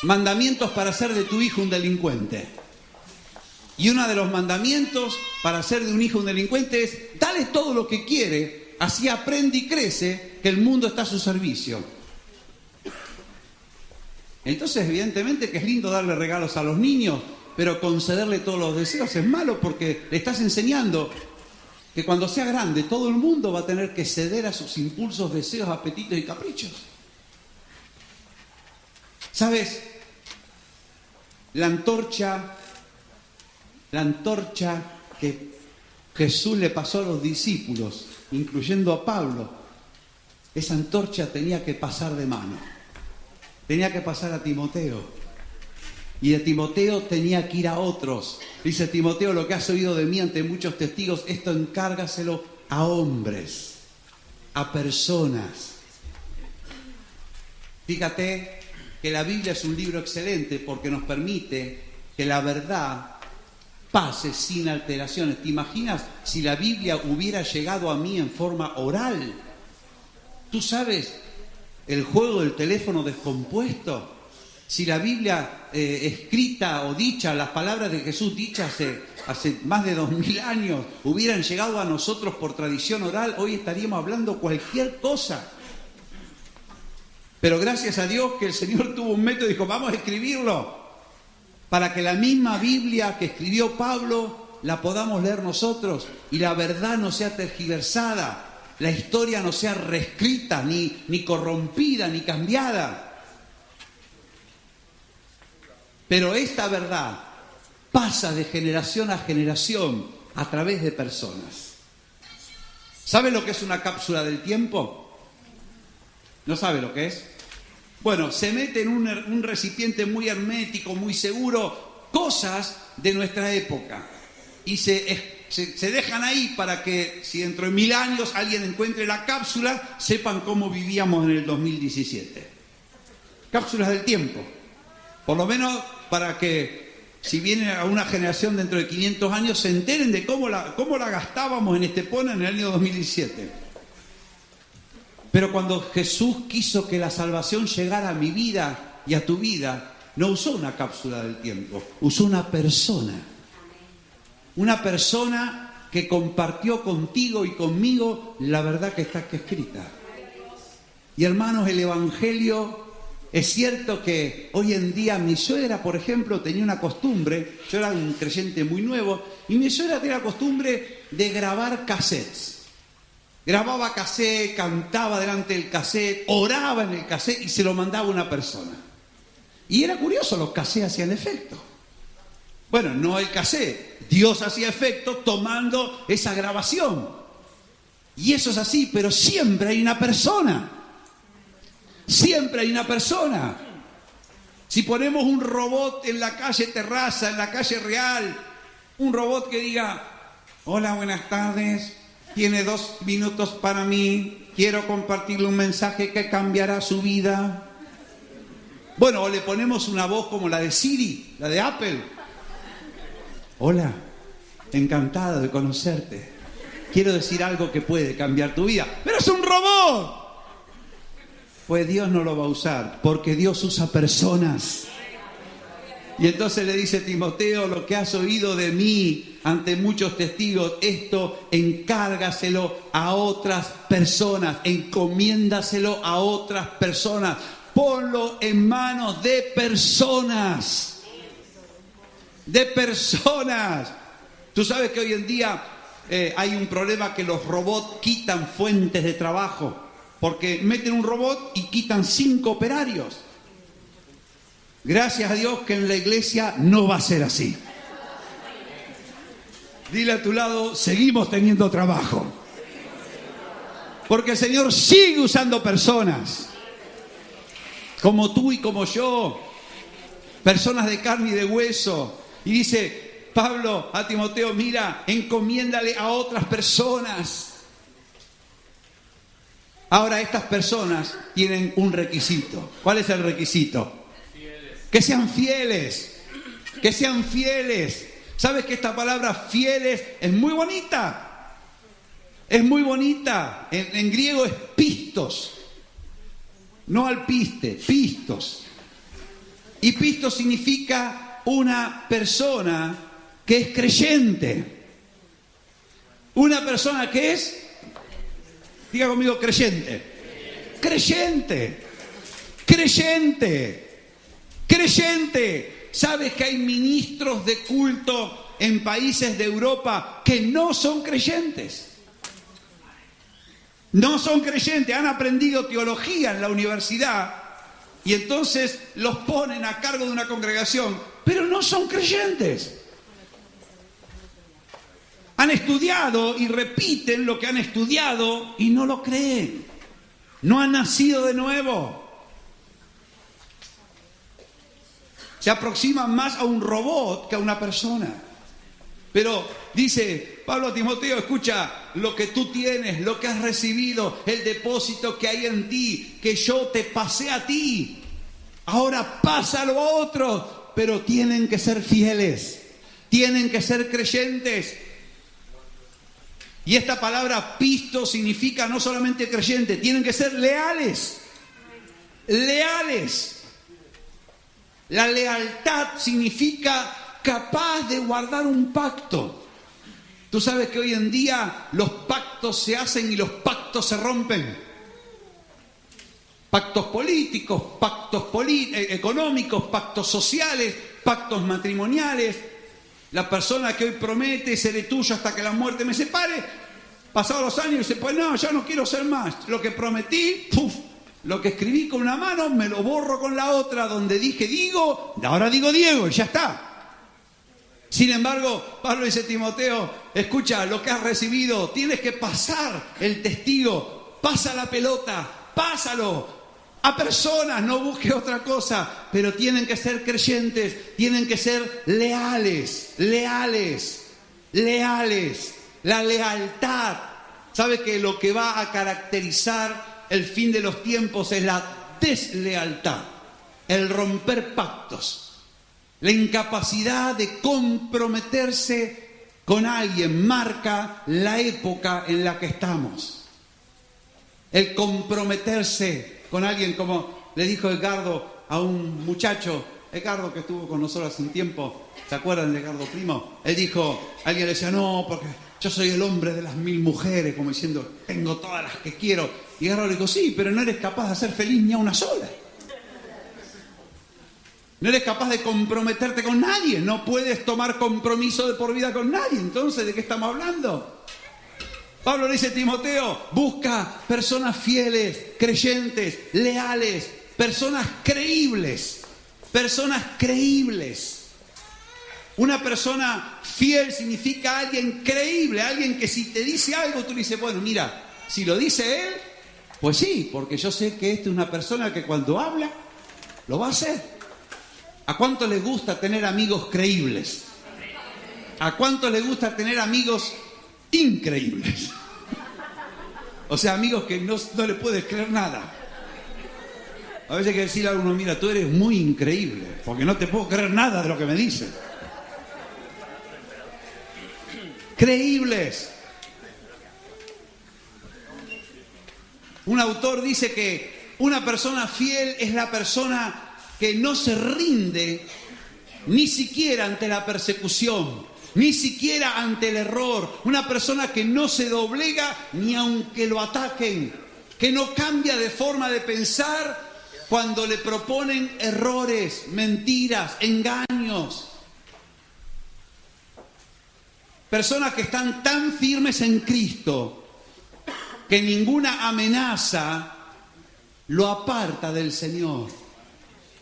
mandamientos para hacer de tu hijo un delincuente. Y uno de los mandamientos para hacer de un hijo un delincuente es, dale todo lo que quiere, así aprende y crece, que el mundo está a su servicio. Entonces, evidentemente que es lindo darle regalos a los niños, pero concederle todos los deseos es malo porque le estás enseñando que cuando sea grande todo el mundo va a tener que ceder a sus impulsos, deseos, apetitos y caprichos. ¿Sabes? La antorcha que Jesús le pasó a los discípulos, incluyendo a Pablo, esa antorcha tenía que pasar de mano. Tenía que pasar a Timoteo. Y de Timoteo tenía que ir a otros. Dice Timoteo, lo que has oído de mí ante muchos testigos, esto encárgaselo a hombres, a personas. Fíjate que la Biblia es un libro excelente porque nos permite que la verdad pase sin alteraciones. ¿Te imaginas si la Biblia hubiera llegado a mí en forma oral? ¿Tú sabes el juego del teléfono descompuesto? Si la Biblia escrita o dicha, las palabras de Jesús dichas hace más de 2000 años, hubieran llegado a nosotros por tradición oral, hoy estaríamos hablando cualquier cosa. Pero gracias a Dios que el Señor tuvo un método y dijo, vamos a escribirlo, para que la misma Biblia que escribió Pablo la podamos leer nosotros y la verdad no sea tergiversada, la historia no sea reescrita, ni corrompida, ni cambiada. Pero esta verdad pasa de generación a generación a través de personas. ¿Sabe lo que es una cápsula del tiempo? ¿No sabe lo que es? Bueno, se mete en un recipiente muy hermético, muy seguro, cosas de nuestra época. Y se dejan ahí para que si dentro de 1000 años alguien encuentre la cápsula, sepan cómo vivíamos en el 2017. Cápsulas del tiempo. Por lo menos para que si viene a una generación dentro de 500 años se enteren de cómo la gastábamos en Estepona en el año 2017. Pero cuando Jesús quiso que la salvación llegara a mi vida y a tu vida, no usó una cápsula del tiempo, usó una persona. Una persona que compartió contigo y conmigo la verdad que está aquí escrita. Y hermanos, el Evangelio... Es cierto que hoy en día mi suegra, por ejemplo, tenía una costumbre, yo era un creyente muy nuevo, y mi suegra tenía la costumbre de grabar cassettes. Grababa cassette, cantaba delante del cassette, oraba en el cassette y se lo mandaba a una persona. Y era curioso, los cassettes hacían efecto. Bueno, no el cassette, Dios hacía efecto tomando esa grabación. Y eso es así, pero siempre hay una persona. Siempre hay una persona. Si ponemos un robot en la calle Terraza, en la calle Real, un robot que diga, hola, buenas tardes, tiene 2 minutos para mí, quiero compartirle un mensaje que cambiará su vida. Bueno, o le ponemos una voz como la de Siri, la de Apple. Hola, encantado de conocerte. Quiero decir algo que puede cambiar tu vida. ¡Pero es un robot! Pues Dios no lo va a usar, porque Dios usa personas. Y entonces le dice Timoteo, lo que has oído de mí ante muchos testigos, esto encárgaselo a otras personas, encomiéndaselo a otras personas, ponlo en manos de personas. De personas. Tú sabes que hoy en día hay un problema que los robots quitan fuentes de trabajo. porque meten un robot y quitan 5 operarios. Gracias a Dios que en la iglesia no va a ser así. Dile a tu lado, seguimos teniendo trabajo. Porque el Señor sigue usando personas, como tú y como yo, personas de carne y de hueso. Y dice Pablo a Timoteo, mira, encomiéndale a otras personas. Ahora estas personas tienen un requisito. ¿Cuál es el requisito? Que sean fieles. Que sean fieles. ¿Sabes que esta palabra fieles es muy bonita? Es muy bonita. En griego es pistos. No alpiste, pistos. Y pistos significa una persona que es creyente. Una persona que es, diga conmigo, creyente. Creyente. Creyente. Creyente. ¿Sabes que hay ministros de culto en países de Europa que no son creyentes? No son creyentes, han aprendido teología en la universidad y entonces los ponen a cargo de una congregación, pero no son creyentes. Han estudiado y repiten lo que han estudiado y no lo creen. No han nacido de nuevo. Se aproximan más a un robot que a una persona. Pero dice Pablo a Timoteo, escucha, lo que tú tienes, lo que has recibido, el depósito que hay en ti, que yo te pasé a ti, ahora pásalo a otros, pero tienen que ser fieles, tienen que ser creyentes. Y esta palabra pisto significa no solamente creyente, tienen que ser leales, leales. La lealtad significa capaz de guardar un pacto. Tú sabes que hoy en día los pactos se hacen y los pactos se rompen. Pactos políticos, pactos económicos, pactos sociales, pactos matrimoniales. La persona que hoy promete seré tuyo hasta que la muerte me separe, pasados los años dice, pues no, ya no quiero ser más. Lo que prometí, ¡puf! Lo que escribí con una mano me lo borro con la otra, donde dije digo, ahora digo Diego y ya está. Sin embargo, Pablo dice a Timoteo, escucha, lo que has recibido, tienes que pasar el testigo, pasa la pelota, pásalo a personas, no busques otra cosa, pero tienen que ser creyentes, tienen que ser leales, leales, leales. La lealtad, ¿sabe que lo que va a caracterizar el fin de los tiempos es la deslealtad, el romper pactos, la incapacidad de comprometerse con alguien? Marca la época en la que estamos. El comprometerse con alguien, como le dijo Edgardo a un muchacho, Edgardo que estuvo con nosotros hace un tiempo, ¿se acuerdan de Edgardo Primo? Él dijo, alguien le decía, no, porque yo soy el hombre de las 1000 mujeres, como diciendo, tengo todas las que quiero. Y Edgardo le dijo, sí, pero no eres capaz de hacer feliz ni a una sola. No eres capaz de comprometerte con nadie, no puedes tomar compromiso de por vida con nadie. Entonces, ¿de qué estamos hablando? Pablo le dice a Timoteo, busca personas fieles, creyentes, leales, personas creíbles, personas creíbles. Una persona fiel significa alguien creíble, alguien que si te dice algo, tú le dices, bueno, mira, si lo dice él, pues sí, porque yo sé que esta es una persona que cuando habla, lo va a hacer. ¿A cuánto les gusta tener amigos creíbles? ¿A cuánto les gusta tener amigos increíbles? O sea, amigos que no le puedes creer nada. A veces hay que decirle a uno, mira, tú eres muy increíble, porque no te puedo creer nada de lo que me dices. Creíbles. Un autor dice que una persona fiel es la persona que no se rinde ni siquiera ante la persecución, ni siquiera ante el error. Una persona que no se doblega ni aunque lo ataquen, que no cambia de forma de pensar cuando le proponen errores, mentiras, engaños. Personas que están tan firmes en Cristo que ninguna amenaza lo aparta del Señor.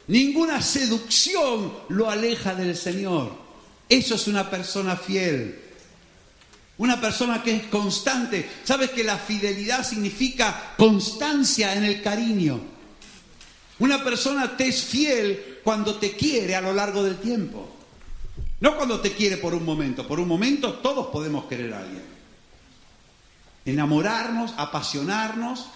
Ninguna seducción lo aleja del Señor. Eso es una persona fiel. Una persona que es constante. ¿Sabes que la fidelidad significa constancia en el cariño? Una persona te es fiel cuando te quiere a lo largo del tiempo. No cuando te quiere por un momento. Por un momento todos podemos querer a alguien. Enamorarnos, apasionarnos,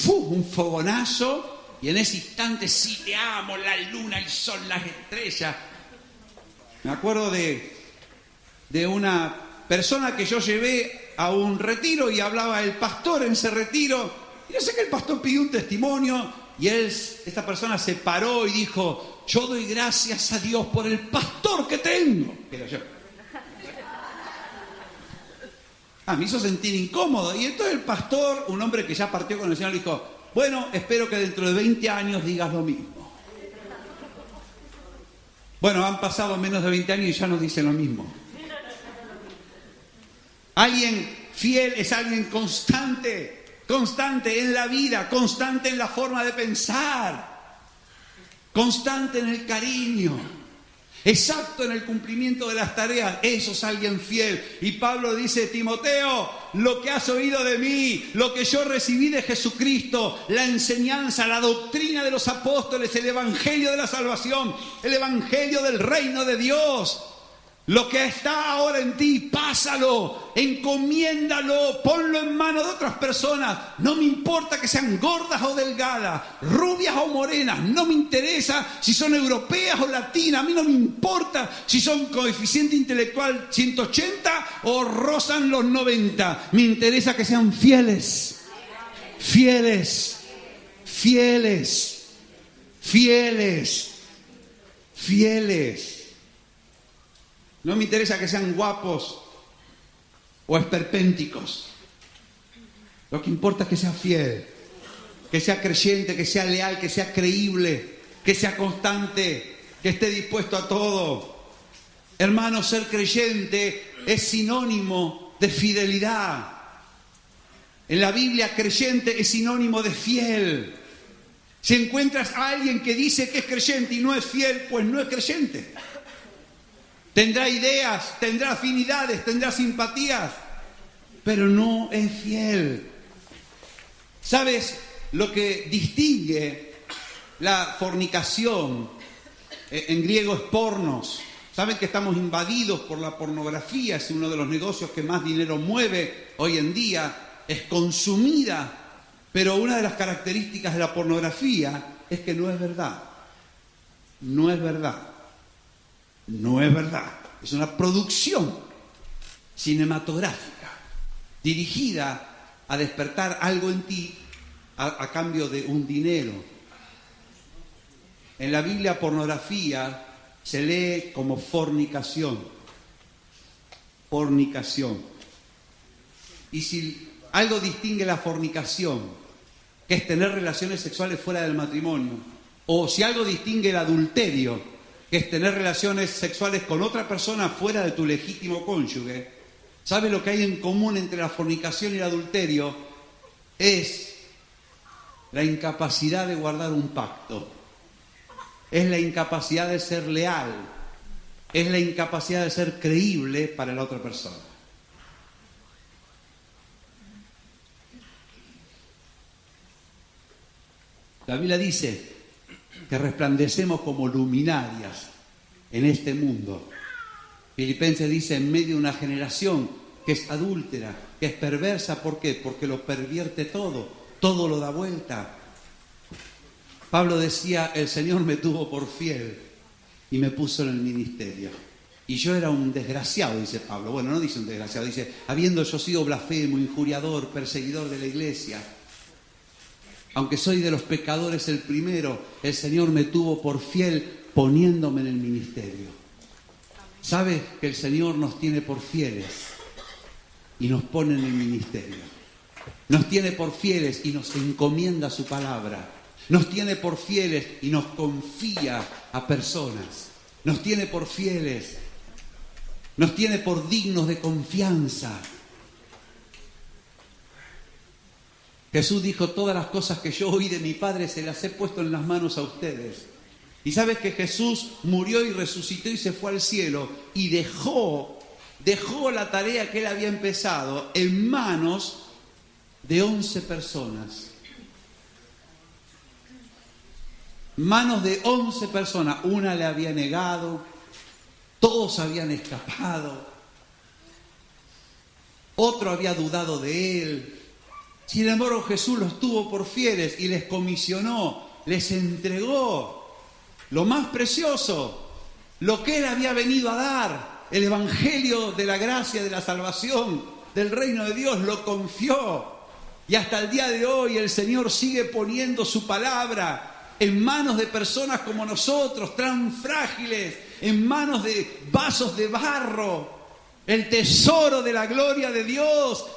un fogonazo, y en ese instante sí te amo, la luna, el sol, las estrellas. Me acuerdo de una persona que yo llevé a un retiro y hablaba el pastor en ese retiro, y yo sé que el pastor pidió un testimonio y esta persona se paró y dijo: yo doy gracias a Dios por el pastor que tengo. Pero yo, me hizo sentir incómodo. Y entonces el pastor, un hombre que ya partió con el Señor, le dijo: bueno, espero que dentro de 20 años digas lo mismo. Bueno, han pasado menos de 20 años y ya nos dicen lo mismo. Alguien fiel es alguien constante en la vida, constante en la forma de pensar, constante en el cariño, exacto en el cumplimiento de las tareas. Eso es alguien fiel. Y Pablo dice: Timoteo, lo que has oído de mí, lo que yo recibí de Jesucristo, la enseñanza, la doctrina de los apóstoles, el evangelio de la salvación, el evangelio del reino de Dios, lo que está ahora en ti, pásalo, encomiéndalo, ponlo en manos de otras personas. No me importa que sean gordas o delgadas, rubias o morenas, no me interesa si son europeas o latinas, a mí no me importa si son coeficiente intelectual 180 o rozan los 90. Me interesa que sean fieles, fieles, fieles, fieles, fieles. No me interesa que sean guapos o esperpénticos. Lo que importa es que sea fiel, que sea creyente, que sea leal, que sea creíble, que sea constante, que esté dispuesto a todo. Hermano, ser creyente es sinónimo de fidelidad. En la Biblia, creyente es sinónimo de fiel. Si encuentras a alguien que dice que es creyente y no es fiel, pues no es creyente. Tendrá ideas, tendrá afinidades, tendrá simpatías, pero no es fiel. ¿Sabes lo que distingue la fornicación? En griego es pornos. ¿Saben que estamos invadidos por la pornografía? Es uno de los negocios que más dinero mueve hoy en día. Es consumida, pero una de las características de la pornografía es que no es verdad. No es verdad. No es verdad. Es una producción cinematográfica dirigida a despertar algo en ti a cambio de un dinero. En la Biblia, pornografía se lee como fornicación. Fornicación. Y si algo distingue la fornicación, que es tener relaciones sexuales fuera del matrimonio, o si algo distingue el adulterio, que es tener relaciones sexuales con otra persona fuera de tu legítimo cónyuge, ¿sabes lo que hay en común entre la fornicación y el adulterio? Es la incapacidad de guardar un pacto, es la incapacidad de ser leal, es la incapacidad de ser creíble para la otra persona. La Biblia dice que resplandecemos como luminarias en este mundo. Filipenses dice: en medio de una generación que es adúltera, que es perversa. ¿Por qué? Porque lo pervierte todo lo da vuelta. Pablo decía: el Señor me tuvo por fiel y me puso en el ministerio. Y yo era un desgraciado, dice Pablo. Bueno, no dice un desgraciado, dice: habiendo yo sido blasfemo, injuriador, perseguidor de la iglesia, aunque soy de los pecadores el primero, el Señor me tuvo por fiel poniéndome en el ministerio. ¿Sabes que el Señor nos tiene por fieles y nos pone en el ministerio? Nos tiene por fieles y nos encomienda su palabra. Nos tiene por fieles y nos confía a personas. Nos tiene por fieles. Nos tiene por dignos de confianza. Jesús dijo, todas las cosas que yo oí de mi Padre se las he puesto en las manos a ustedes. Y sabes que Jesús murió y resucitó y se fue al cielo y dejó la tarea que él había empezado en manos de 11 personas. Manos de 11 personas. Una le había negado, todos habían escapado, otro había dudado de él. Sin embargo, Jesús los tuvo por fieles y les comisionó, les entregó lo más precioso, lo que él había venido a dar, el evangelio de la gracia, de la salvación, del reino de Dios, lo confió. Y hasta el día de hoy el Señor sigue poniendo su palabra en manos de personas como nosotros, tan frágiles, en manos de vasos de barro. El tesoro de la gloria de Dios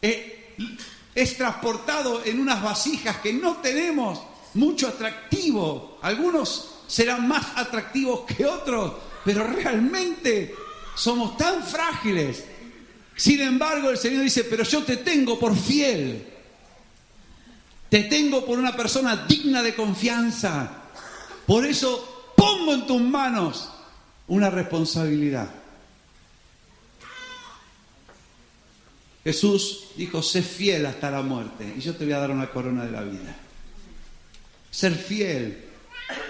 es transportado en unas vasijas que no tenemos mucho atractivo. Algunos serán más atractivos que otros, pero realmente somos tan frágiles. Sin embargo, el Señor dice, pero yo te tengo por fiel. Te tengo por una persona digna de confianza. Por eso pongo en tus manos una responsabilidad. Jesús dijo, sé fiel hasta la muerte y yo te voy a dar una corona de la vida. Ser fiel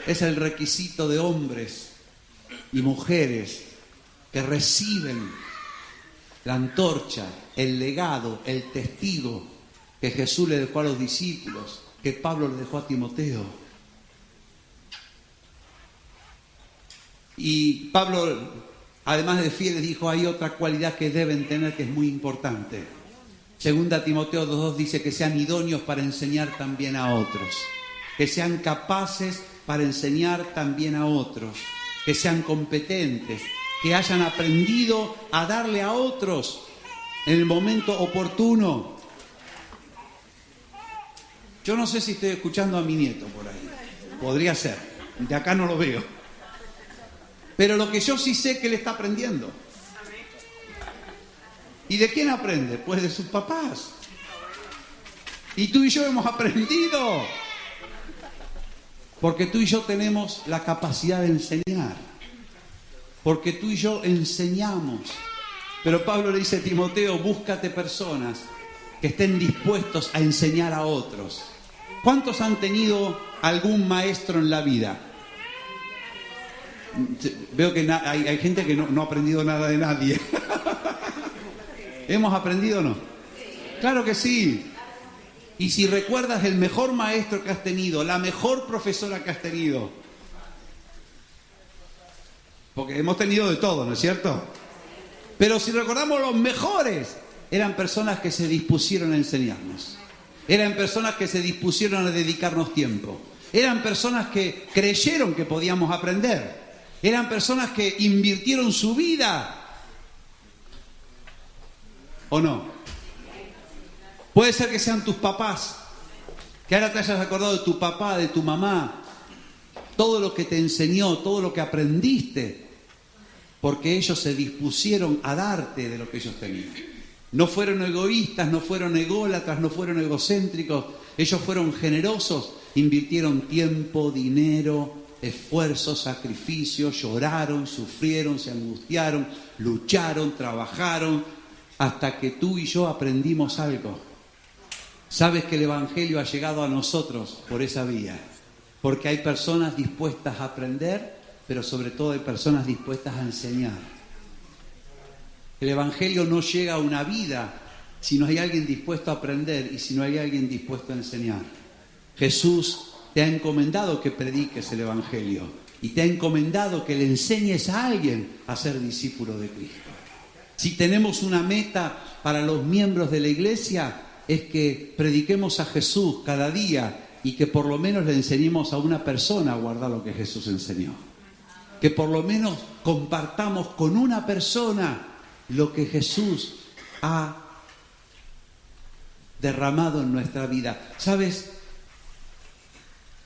es el requisito de hombres y mujeres que reciben la antorcha, el legado, el testigo que Jesús le dejó a los discípulos, que Pablo le dejó a Timoteo. Y Pablo, además de fieles, dijo, hay otra cualidad que deben tener que es muy importante. Segunda Timoteo 2:2 dice que sean idóneos para enseñar también a otros, que sean capaces para enseñar también a otros, que sean competentes, que hayan aprendido a darle a otros en el momento oportuno. Yo no sé si estoy escuchando a mi nieto por ahí, podría ser, de acá no lo veo. Pero lo que yo sí sé que él está aprendiendo. ¿Y de quién aprende? Pues de sus papás. Y tú y yo hemos aprendido. Porque tú y yo tenemos la capacidad de enseñar. Porque tú y yo enseñamos. Pero Pablo le dice a Timoteo, búscate personas que estén dispuestos a enseñar a otros. ¿Cuántos han tenido algún maestro en la vida? Veo que hay gente que no ha aprendido nada de nadie. ¿Hemos aprendido o no? Claro que sí. Y si recuerdas el mejor maestro que has tenido, la mejor profesora que has tenido, porque hemos tenido de todo, ¿no es cierto? Pero si recordamos los mejores, eran personas que se dispusieron a enseñarnos. Eran personas que se dispusieron a dedicarnos tiempo. Eran personas que creyeron que podíamos aprender. Eran personas que invirtieron su vida. ¿O no? Puede ser que sean tus papás, que ahora te hayas acordado de tu papá, de tu mamá, todo lo que te enseñó, todo lo que aprendiste, porque ellos se dispusieron a darte de lo que ellos tenían. No fueron egoístas, no fueron ególatras, no fueron egocéntricos, ellos fueron generosos, invirtieron tiempo, dinero, esfuerzo, sacrificio, lloraron, sufrieron, se angustiaron, lucharon, trabajaron, hasta que tú y yo aprendimos algo. Sabes que el Evangelio ha llegado a nosotros por esa vía, porque hay personas dispuestas a aprender, pero sobre todo hay personas dispuestas a enseñar. El Evangelio no llega a una vida si no hay alguien dispuesto a aprender y si no hay alguien dispuesto a enseñar. Jesús te ha encomendado que prediques el Evangelio y te ha encomendado que le enseñes a alguien a ser discípulo de Cristo. Si tenemos una meta para los miembros de la iglesia, es que prediquemos a Jesús cada día y que por lo menos le enseñemos a una persona a guardar lo que Jesús enseñó. Que por lo menos compartamos con una persona lo que Jesús ha derramado en nuestra vida. ¿Sabes?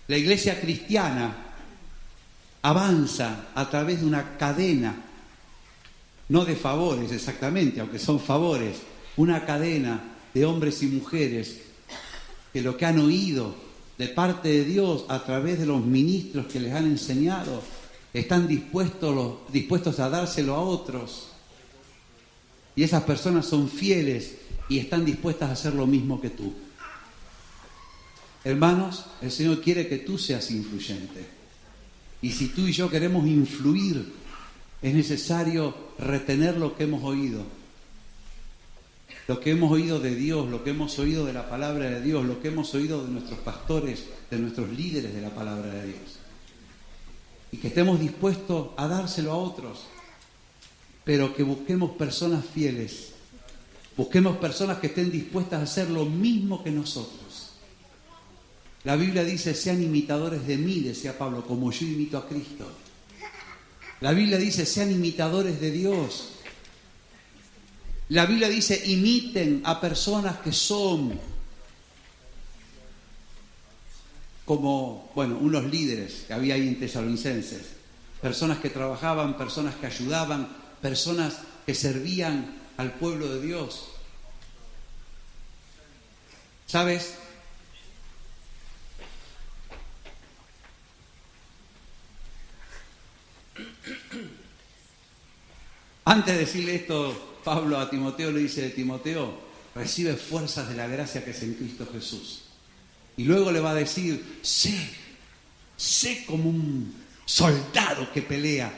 La iglesia cristiana avanza a través de una cadena, no de favores exactamente, aunque son favores, una cadena de hombres y mujeres que lo que han oído de parte de Dios a través de los ministros que les han enseñado, están dispuestos a dárselo a otros. Y esas personas son fieles y están dispuestas a hacer lo mismo que tú. Hermanos, el Señor quiere que tú seas influyente. Y si tú y yo queremos influir, es necesario retener lo que hemos oído. Lo que hemos oído de Dios, lo que hemos oído de la palabra de Dios, lo que hemos oído de nuestros pastores, de nuestros líderes de la palabra de Dios. Y que estemos dispuestos a dárselo a otros, pero que busquemos personas fieles, busquemos personas que estén dispuestas a hacer lo mismo que nosotros. La Biblia dice, sean imitadores de mí, decía Pablo, como yo imito a Cristo. La Biblia dice, sean imitadores de Dios. La Biblia dice, imiten a personas que son como, unos líderes que había ahí en Tesalonicenses. Personas que trabajaban, personas que ayudaban, personas que servían al pueblo de Dios. ¿Sabes? Antes de decirle esto, Pablo a Timoteo le dice, Timoteo, recibe fuerzas de la gracia que es en Cristo Jesús. Y luego le va a decir, sé como un soldado que pelea,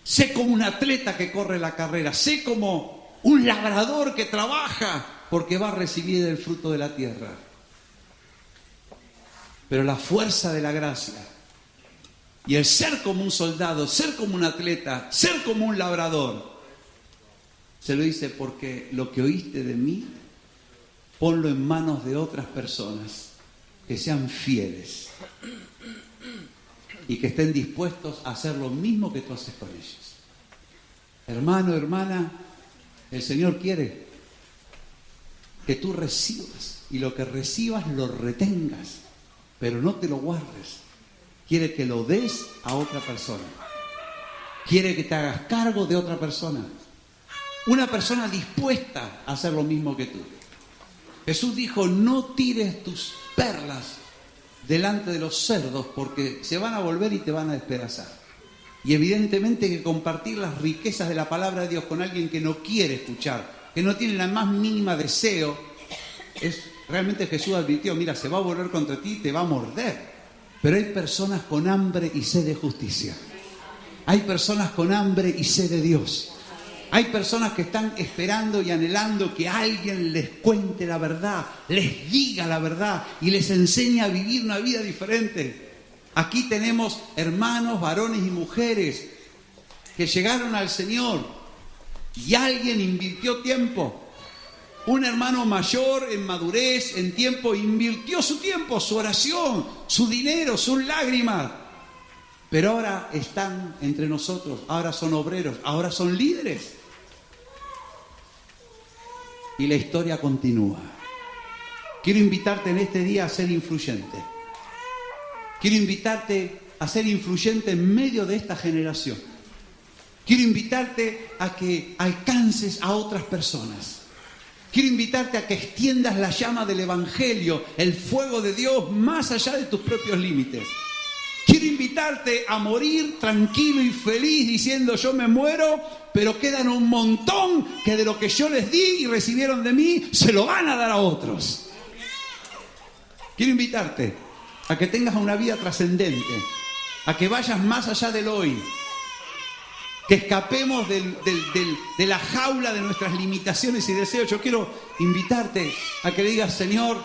sé como un atleta que corre la carrera, sé como un labrador que trabaja porque va a recibir el fruto de la tierra. Pero la fuerza de la gracia y el ser como un soldado, ser como un atleta, ser como un labrador, se lo dice porque lo que oíste de mí, ponlo en manos de otras personas que sean fieles y que estén dispuestos a hacer lo mismo que tú haces con ellos. Hermano, hermana, el Señor quiere que tú recibas y lo que recibas lo retengas, pero no te lo guardes. Quiere que lo des a otra persona. Quiere que te hagas cargo de otra persona. Una persona dispuesta a hacer lo mismo que tú. Jesús dijo, no tires tus perlas delante de los cerdos porque se van a volver y te van a despedazar. Y evidentemente que compartir las riquezas de la palabra de Dios con alguien que no quiere escuchar, que no tiene la más mínima deseo, realmente Jesús advirtió, mira, se va a volver contra ti y te va a morder. Pero hay personas con hambre y sed de justicia. Hay personas con hambre y sed de Dios. Hay personas que están esperando y anhelando que alguien les cuente la verdad, les diga la verdad y les enseñe a vivir una vida diferente. Aquí tenemos hermanos, varones y mujeres que llegaron al Señor y alguien invirtió tiempo. Un hermano mayor en madurez, en tiempo, invirtió su tiempo, su oración, su dinero, sus lágrimas. Pero ahora están entre nosotros, ahora son obreros, ahora son líderes. Y la historia continúa. Quiero invitarte en este día a ser influyente. Quiero invitarte a ser influyente en medio de esta generación. Quiero invitarte a que alcances a otras personas. Quiero invitarte a que extiendas la llama del Evangelio, el fuego de Dios, más allá de tus propios límites. Quiero invitarte a morir tranquilo y feliz diciendo yo me muero, pero quedan un montón que de lo que yo les di y recibieron de mí, se lo van a dar a otros. Quiero invitarte a que tengas una vida trascendente, a que vayas más allá del hoy, que escapemos de la jaula de nuestras limitaciones y deseos. Yo quiero invitarte a que le digas, Señor,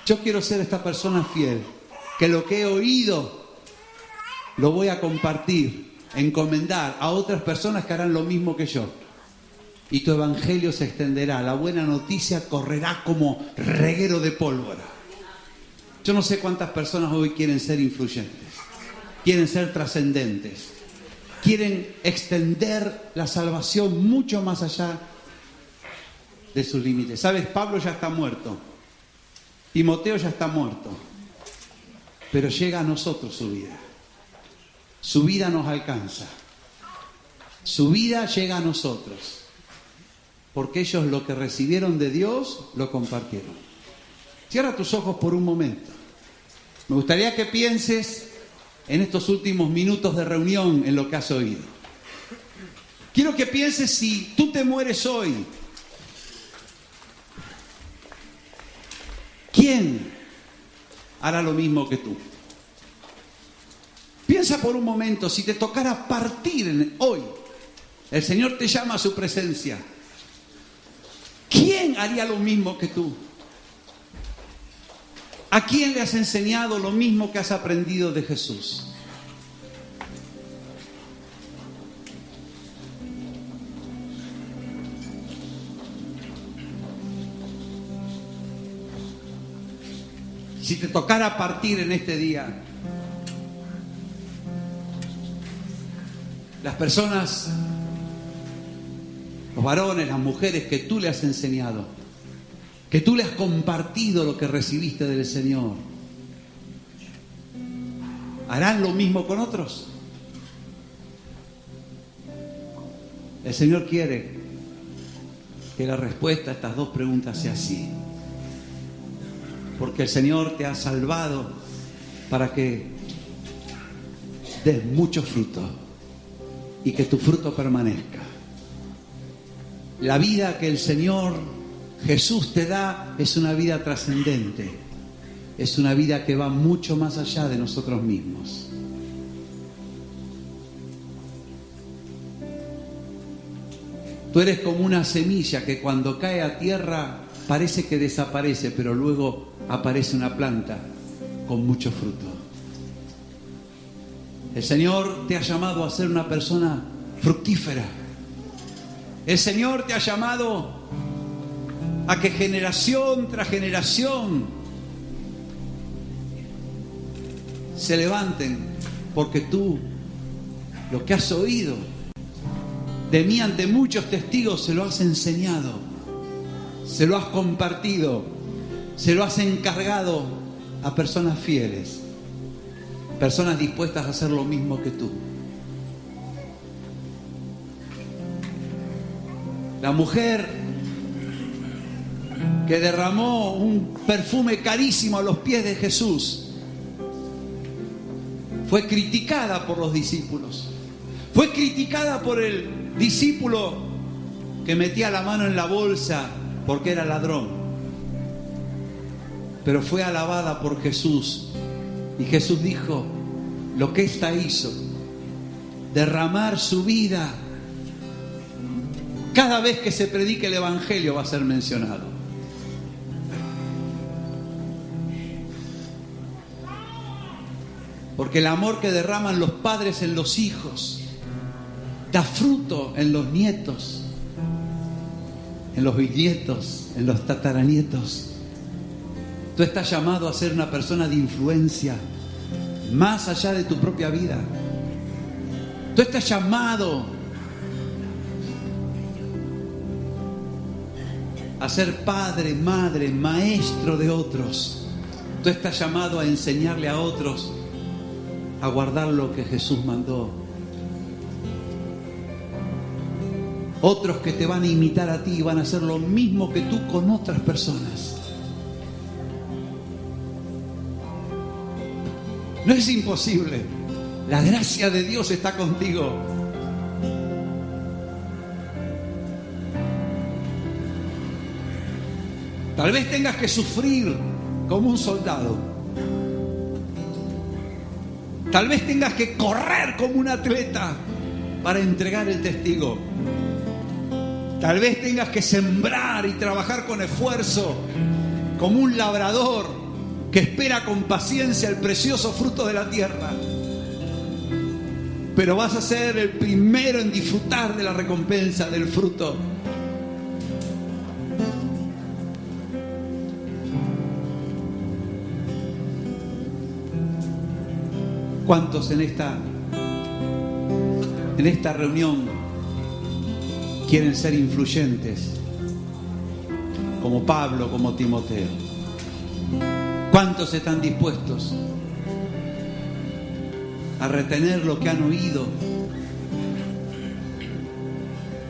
yo quiero ser esta persona fiel, que lo que he oído lo voy a compartir, encomendar a otras personas que harán lo mismo que yo. Y tu evangelio se extenderá, la buena noticia correrá como reguero de pólvora. Yo no sé cuántas personas hoy quieren ser influyentes, quieren ser trascendentes, quieren extender la salvación mucho más allá de sus límites. ¿Sabes? Pablo ya está muerto, Timoteo ya está muerto, pero llega a nosotros su vida. Su vida nos alcanza. Su vida llega a nosotros. Porque ellos lo que recibieron de Dios lo compartieron. Cierra tus ojos por un momento. Me gustaría que pienses en estos últimos minutos de reunión en lo que has oído. Quiero que pienses si tú te mueres hoy. ¿Quién hará lo mismo que tú? Piensa por un momento, si te tocara partir hoy, el Señor te llama a su presencia. ¿Quién haría lo mismo que tú? ¿A quién le has enseñado lo mismo que has aprendido de Jesús? Si te tocara partir en este día, las personas, los varones, las mujeres que tú le has enseñado, que tú le has compartido lo que recibiste del Señor, ¿harán lo mismo con otros? El Señor quiere que la respuesta a estas dos preguntas sea sí. Porque el Señor te ha salvado para que des mucho fruto y que tu fruto permanezca. La vida que el Señor Jesús te da es una vida trascendente. Es una vida que va mucho más allá de nosotros mismos. Tú eres como una semilla que cuando cae a tierra parece que desaparece, pero luego aparece una planta con mucho fruto. El Señor te ha llamado a ser una persona fructífera. El Señor te ha llamado a que generación tras generación se levanten, porque tú lo que has oído de mí ante muchos testigos se lo has enseñado, se lo has compartido, se lo has encargado a personas fieles, personas dispuestas a hacer lo mismo que tú. La mujer que derramó un perfume carísimo a los pies de Jesús fue criticada por los discípulos. Fue criticada por el discípulo que metía la mano en la bolsa porque era ladrón. Pero fue alabada por Jesús. Y Jesús dijo, lo que ésta hizo, derramar su vida, cada vez que se predique el Evangelio va a ser mencionado. Porque el amor que derraman los padres en los hijos da fruto en los nietos, en los bisnietos, en los tataranietos. Tú estás llamado a ser una persona de influencia más allá de tu propia vida. Tú estás llamado a ser padre, madre, maestro de otros. Tú estás llamado a enseñarle a otros a guardar lo que Jesús mandó. Otros que te van a imitar a ti van a hacer lo mismo que tú con otras personas. No es imposible. La gracia de Dios está contigo. Tal vez tengas que sufrir como un soldado. Tal vez tengas que correr como un atleta para entregar el testigo. Tal vez tengas que sembrar y trabajar con esfuerzo como un labrador que espera con paciencia el precioso fruto de la tierra. Pero vas a ser el primero en disfrutar de la recompensa del fruto. ¿Cuántos en esta reunión quieren ser influyentes como Pablo, como Timoteo? ¿Cuántos están dispuestos a retener lo que han oído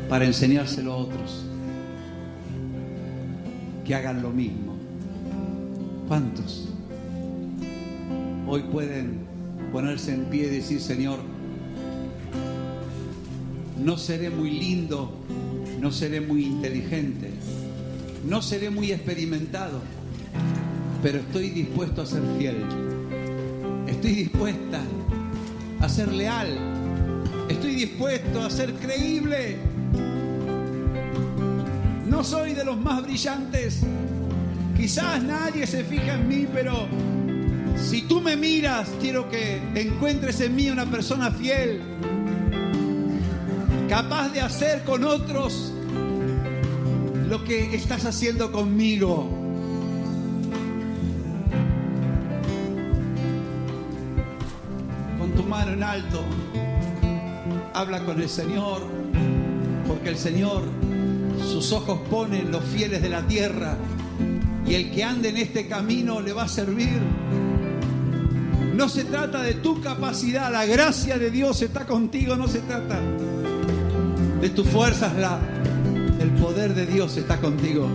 para enseñárselo a otros? Que hagan lo mismo. ¿Cuántos hoy pueden ponerse en pie y decir: Señor, no seré muy lindo, no seré muy inteligente, no seré muy experimentado, pero estoy dispuesto a ser fiel, estoy dispuesta a ser leal, estoy dispuesto a ser creíble? No soy de los más brillantes, quizás nadie se fija en mí, pero si tú me miras, quiero que encuentres en mí una persona fiel, capaz de hacer con otros lo que estás haciendo conmigo. Con tu mano en alto, habla con el Señor, porque el Señor sus ojos pone en los fieles de la tierra, y el que ande en este camino le va a servir. No se trata de tu capacidad, la gracia de Dios está contigo, no se trata de tus fuerzas, el poder de Dios está contigo.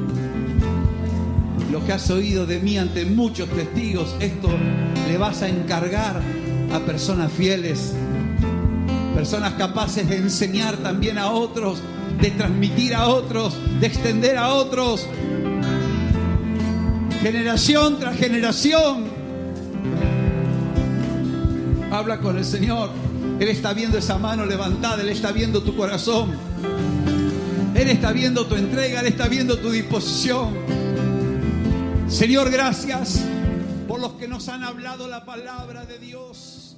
Lo que has oído de mí ante muchos testigos, esto le vas a encargar a personas fieles, personas capaces de enseñar también a otros, de transmitir a otros, de extender a otros, generación tras generación. Habla con el Señor. Él está viendo esa mano levantada, Él está viendo tu corazón, Él está viendo tu entrega, Él está viendo tu disposición. Señor, gracias por los que nos han hablado la palabra de Dios.